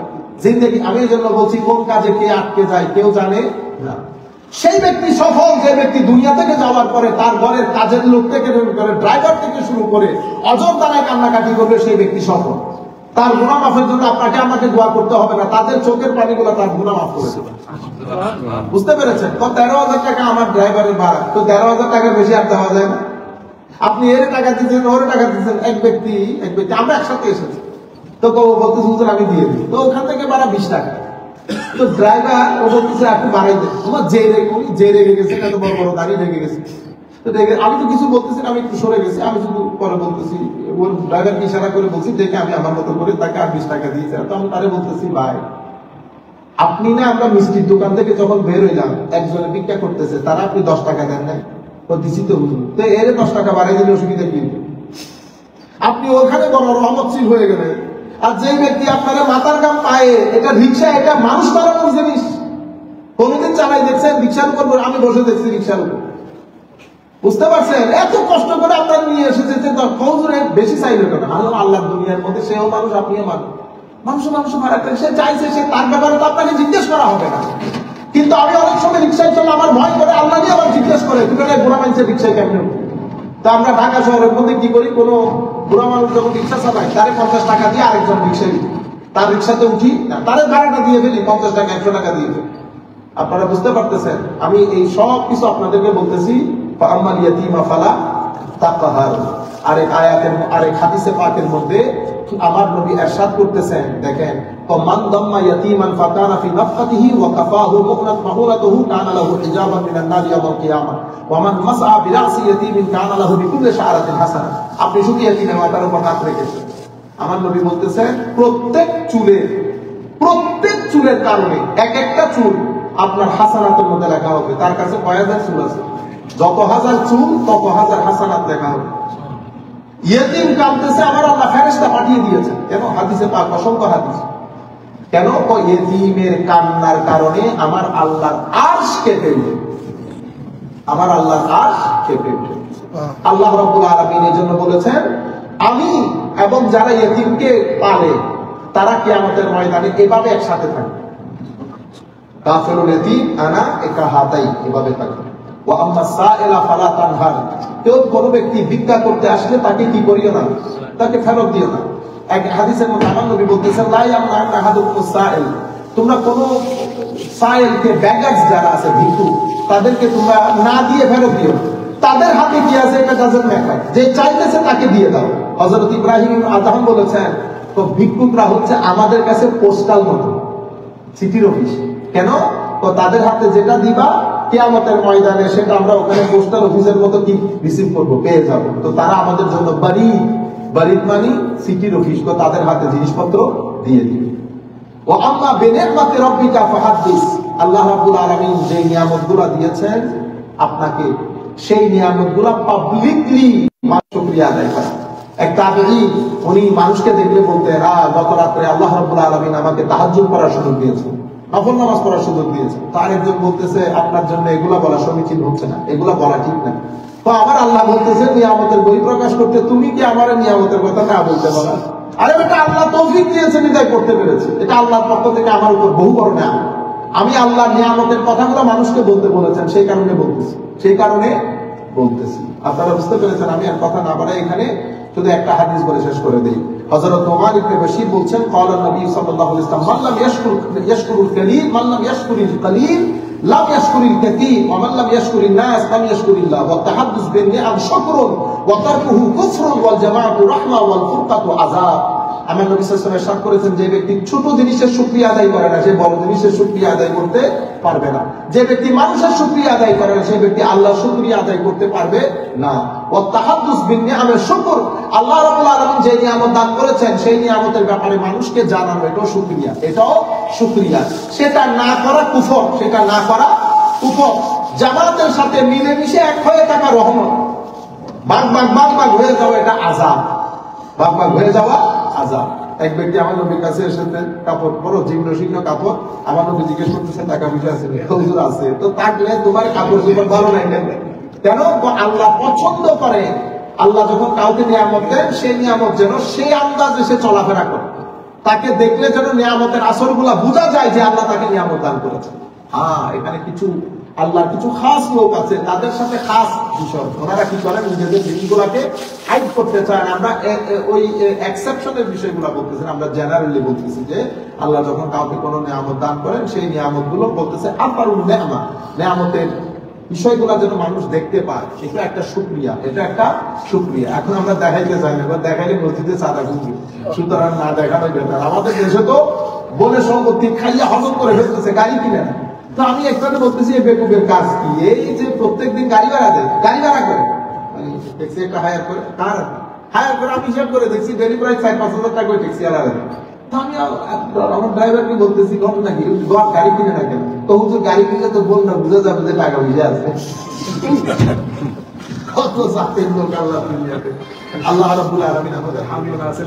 জিন্দেগি। আমি এই জন্য বলছি, কোন কাজে কে আটকে যায় কেউ জানে না। সেই ব্যক্তি সফল যে ব্যক্তি দুনিয়া থেকে যাওয়ার পরে তার ঘরের কাজের লোক থেকে শুরু করে, ড্রাইভার থেকে শুরু করে অযন্তায় কান্নাকাটি করবে, সেই ব্যক্তি সফল। তার গুনাহ মাফের জন্য আপনাকে আমাকে দোয়া করতে হবে না, তাদের চোখের পানিগুলো তার গুনাহ মাফ করে দেবে। বুঝতে পেরেছেন? তো 13,000 টাকা আমার ড্রাইভারের ভাড়া, তো 13,000 টাকার বেশি আর দেওয়া যায় না। আপনি এর টাকা দিচ্ছেন, ওর টাকা দিচ্ছেন, এক ব্যক্তি আমরা একসাথে এসেছি, তো বলতেছি আমি দিয়ে দিই, তো ওখান থেকে ভাড়া 20 টাকা। তো ড্রাইভার ও বলতেছে আপনি বাড়াই দেন, আমার যে রেগে গেছে, এত বড় বড় দাঁড়িয়ে রেগে গেছে। তো আমি তো কিছু বলতেছি না, আমি একটু সরে গেছি, আমি শুধু পরে বলতেছি, ওর ড্রাইভারকে ইশারা করে বলছি, দেখে আমি আমার মতো করে তাকে আর 20 টাকা দিয়েছি। তো আমি তারে বলতেছি, ভাই আপনি না, আমরা মিষ্টির দোকান থেকে যখন বের হইলাম, একজনে ভিক্ষা করতেছে, তারা আপনি 10 টাকা দেন নাই, ও দিছি তো হুজুর, তো এর 10 টাকা বাড়াই দিলে অসুবিধা কি? আপনি ওখানে বড় রহমতশীল হয়ে গেলেন। আর যে ব্যক্তি আপনারা মাথার গাম পায়ে, এটা রিক্সা, এটা মানুষ বানানোর জিনিস, কোনদিন চালাই দেখছেন? রিক্সার উপর আমি বসে দেখছি, রিক্সার উপর, বুঝতে পারছেন? এত কষ্ট করে আপনার নিয়ে এসেছে, বেশি চাইলে কেন? আল্লাহ দুনিয়ার মধ্যে সেও মানুষ, আপনিও মানুষ, মানুষ মারা করে সে চাইছে, সে তার ব্যাপারে তো আপনাকে জিজ্ঞেস করা হবে না। কিন্তু আমি অনেক সময় রিক্সায় চলে আমার ভয় করে, আল্লাহ নিয়ে আবার জিজ্ঞেস করে, তুমি বুড়া মানুষের রিক্সায় কেমন? তা আমরা ঢাকা শহরের মধ্যে কি করি, কোনো বুড়া মানুষ যখন রিক্সা চালায়, তারে 50 টাকা দিয়ে আরেকজন রিক্সায় দিই, তার রিক্সাতে উঠি না, তারে ভাড়াটা দিয়ে ফেলি, 50 টাকা 100 টাকা দিয়ে ফেলি। আপনারা বুঝতে পারতেছেন? আমি এই সব কিছু আপনাদেরকে বলতেছি। ফাআম্মাল ইয়াতীমা ফালা তাকহার। আরেক আয়াতের, আরেক হাদিসে পাকের মধ্যে আমার নবী ইরশাদ করতেছেন, দেখেন, মান দাম্মা ইয়াতীমান ফাকানা ফি নাফকাতিহি ওয়া কাফাহু মাহুরাতুহু কানা লাহু হিজাবান মিনান নার ইয়াউমাল কিয়ামাহ ওয়া মান মাসআ বিরাসি ইয়াতীমিন কানা লাহু বিকুল্লি শাআরাতিন হাসানাহ। আপনি শুধু ইয়াতীমের মাথার উপর হাত রেখেছেন, আমার নবী বলতেছেন প্রত্যেক চুলের কারণে এক একটা চুল আপনার হাসানাতের মধ্যে লেখা হবে। তার কাছে কয় হাজার চুল আছে, যত হাজার চুল তত হাজার হাসানাত লেখা হবে। ইয়েতিম কাঁদতেছে, আমার আল্লাহ ফেরেশতা পাঠিয়ে দিয়েছে। কেন? হাদিসে পাক, অসংখ্য হাদিস। কেন? ইয়েতিমের কান্নার কারণে আমার আল্লাহর আরশ কেঁপে উঠে, আমার আল্লাহর আরশ কেঁপে উঠে। আল্লাহ রাব্বুল আলামিন এই জন্য বলেছেন, আমি এবং যারা ইয়েতিমকে পালে তারা কিয়ামতের ময়দানে এভাবে একসাথে থাকবে। কাফিরুল ইয়াতীম আনা একা হাতাই, এভাবে থাকবে। ওয়া আম্মা সাইলা ফালা তানহার। কেউ কোনো ব্যক্তি ভিক্ষা করতে আসলে তাকে কি করিও না, তাকে ফেরত দিও না। এক হাদিসের মধ্যে আমার নবী বলতেছেন, লা ইয়ামনা আহাদুকুম সাইল। তোমরা কোন সাইলকে, বেগার্স যারা আছে, ভিক্ষুক, তাদেরকে তোমরা না দিয়ে ফেরত দিও। তাদের হাতে কি আছে এটা ডাজন্ট ম্যাটার, যে চাইতেছে তাকে দিয়ে দাও। হযরত ইব্রাহিম ইবনে আদহাম বলেছেন, তো ভিক্ষুকরা হচ্ছে আমাদের কাছে পোস্টাল মতো, চিঠির অফিস। কেন? তো তাদের হাতে যেটা দিবা কিয়ামতের ময়দানে সেটা আমরা ওখানে পোস্টাল অফিসের মতো কি রিসিভ করব, পেয়ে যাব। তো তারা আমাদের জন্য বারিদ মানি সিটির অফিস, তো তাদের হাতে জিনিসপত্র দিয়ে দিবে। ও আম্মা বিনিআমাতি রাব্বিকা ফাহাদ্দিস। আল্লাহ রাব্বুল আলামিন যে নিয়ামতগুলো দিয়েছেন আপনাকে, সেই নিয়ামতগুলো পাবলিকলি শুকরিয়া আদায় করা। এক তাবেঈ, উনি মানুষকে দেখলে বলতেন, গত রাতে আল্লাহ রাব্বুল আলামিন আমাকে তাহাজ্জুদ পড়ার সুযোগ দিয়েছেন, নফল নামাজ পড়ার সুযোগ দিয়েছে। তার একজন বলতেছে, আপনার জন্য এগুলা বলা সমীচীন হচ্ছে না, এগুলা বলা ঠিক না। তো আবার আল্লাহ বলতেছে নিয়ামতের বই প্রকাশ করতে, তুমি কি আমার নিয়ামতের কথা না বলতে পারো? আরে এটা আল্লাহ তৌফিক দিয়েছেন, এটাই করতে পেরেছে, এটা আল্লাহর পক্ষ থেকে আমার উপর বহু বড় নিয়ামত। আমি আল্লাহ নিয়ামতের কথাগুলো মানুষকে বলতে বলেছেন, সেই কারণে বলতেছি। আপনারা বুঝতে পেরেছেন? আমি আর কথা না বাড়াই এখানে শুধু একটা হাদিস বলে শেষ করে দেই। হযরত নোমান ইবনে বাশীর বলছেন, ক্বালা নবী সাল্লাল্লাহু আলাইহি ওয়াসাল্লাম, মান লাম ইয়াশকুরুল কালিল, মান লাম ইয়াশকুরিল কালিল লাম ইয়াশকুরিল কাসীর, ওয়া মান লাম ইয়াশকুরিন নাস লাম ইয়াশকুরিল্লাহ। ওয়া তাহাদ্দুস বিন নিআম শুকরুন ওয়া তারকুহু কুফরুন ওয়াল জামাআতু রাহমা ওয়াল ফুরকাতু আযাব। আমার নবী সাল্লাল্লাহু আলাইহি ওয়াসাল্লাম ইরশাদ করেছেন, যে ব্যক্তি ছোট জিনিসের শুকরিয়া আদায় করে না, সে বড় জিনিসের শুকরিয়া আদায় করতে পারবে না। যে ব্যক্তি মানুষের শুকরিয়া আদায় করে না, সেই ব্যক্তি আল্লাহর শুকরিয়া আদায় করতে পারবে না। ওয়া তাহাদ্দুস বিন নিআমের শুকর, আল্লাহ রাব্বুল আলামিন যে নিয়ামত দান করেছেন সেই নিয়ামতের ব্যাপারে মানুষকে জানানো, এটাও শুকরিয়া, এটাও শুকরিয়া। সেটা না করা কুফর, সেটা না করা কুফর। জামাতের সাথে মিলেমিশে এক হয়ে থাকা রহমত, ভাগ ভাগ ভাগ ভাগ হয়ে যাওয়া এটা আযাব, ভাগ ভাগ হয়ে যাওয়া আযাব। এক ব্যক্তি আমার নবীর কাছে এসেছেন, কাপড় বড় জীর্ণ শীর্ণ কাপড়, আমার নবী জিজ্ঞেস করতেছেন টাকা পয়সা আছে? হুজুর আছে। তো থাকলে তোমার কাপড় চোপড় ভালো নাই কেন? কেন? আল্লাহ পছন্দ করে, আল্লাহ যখন কাউকে নিয়ামত দেন সেই নিয়ামত যেন সেই আন্দাজে সে চলাফেরা করে, তাকে দেখলে যেন নিয়ামতের আসরগুলা বোঝা যায় যে আল্লাহ তাকে নিয়ামত দান করেছেন। হ্যাঁ, এখানে কিছু আল্লাহর কিছু খাস লোক আছে, তাদের সাথে খাস বিষয়, ওনারা কি করেন, নিজেদের জিনিসগুলাকে হাইড করতে চান। আমরা ওই এক্সেপশনের বিষয়গুলো বলতেছি, আমরা জেনারেলি বলতেছি যে আল্লাহ যখন কাউকে কোনো নিয়ামত দান করেন সেই নিয়ামত গুলো বলতেছে আপারুল নেয়ামা, নিয়ামতের বিষয়গুলো যেন মানুষ দেখতে পায়, এটা একটা শুকরিয়া, এটা একটা শুকরিয়া। এখন আমরা দেখাইতে চাই না, এবার দেখাইলে মসজিদে চাঁদা খুঁজি, সুতরাং না দেখানোই বেটার। আমাদের দেশে তো বনে সম্পত্তি খাইয়া হজম করে ফেলতেছে, গাড়ি কিনে না। তো আমি একটানে বলতেছি, এই বেকুবের কাজ কি? এই যে প্রত্যেকদিন গাড়ি ভাড়া দেয়, গাড়ি ভাড়া করে ট্যাক্সি একটা হায়ার করে, কার হায়ার করে আমি হিসাব করে দেখছি ডেলি প্রায় 4-5 হাজার টাকা করে ট্যাক্সি আলাদা দেয়। আমি আমার ড্রাইভারকে বলতেছি ঘটনা কি, গাড়ি কিনে না কেন? তো হুজুর গাড়ি কিনে তো বল না, বুঝা যাবে যে টাকা বুঝে আছে। কত জাতের লোক আল্লাহ দুনিয়াতে। আল্লাহ রাব্বুল আলামিন আমাদের হামিদ আছে।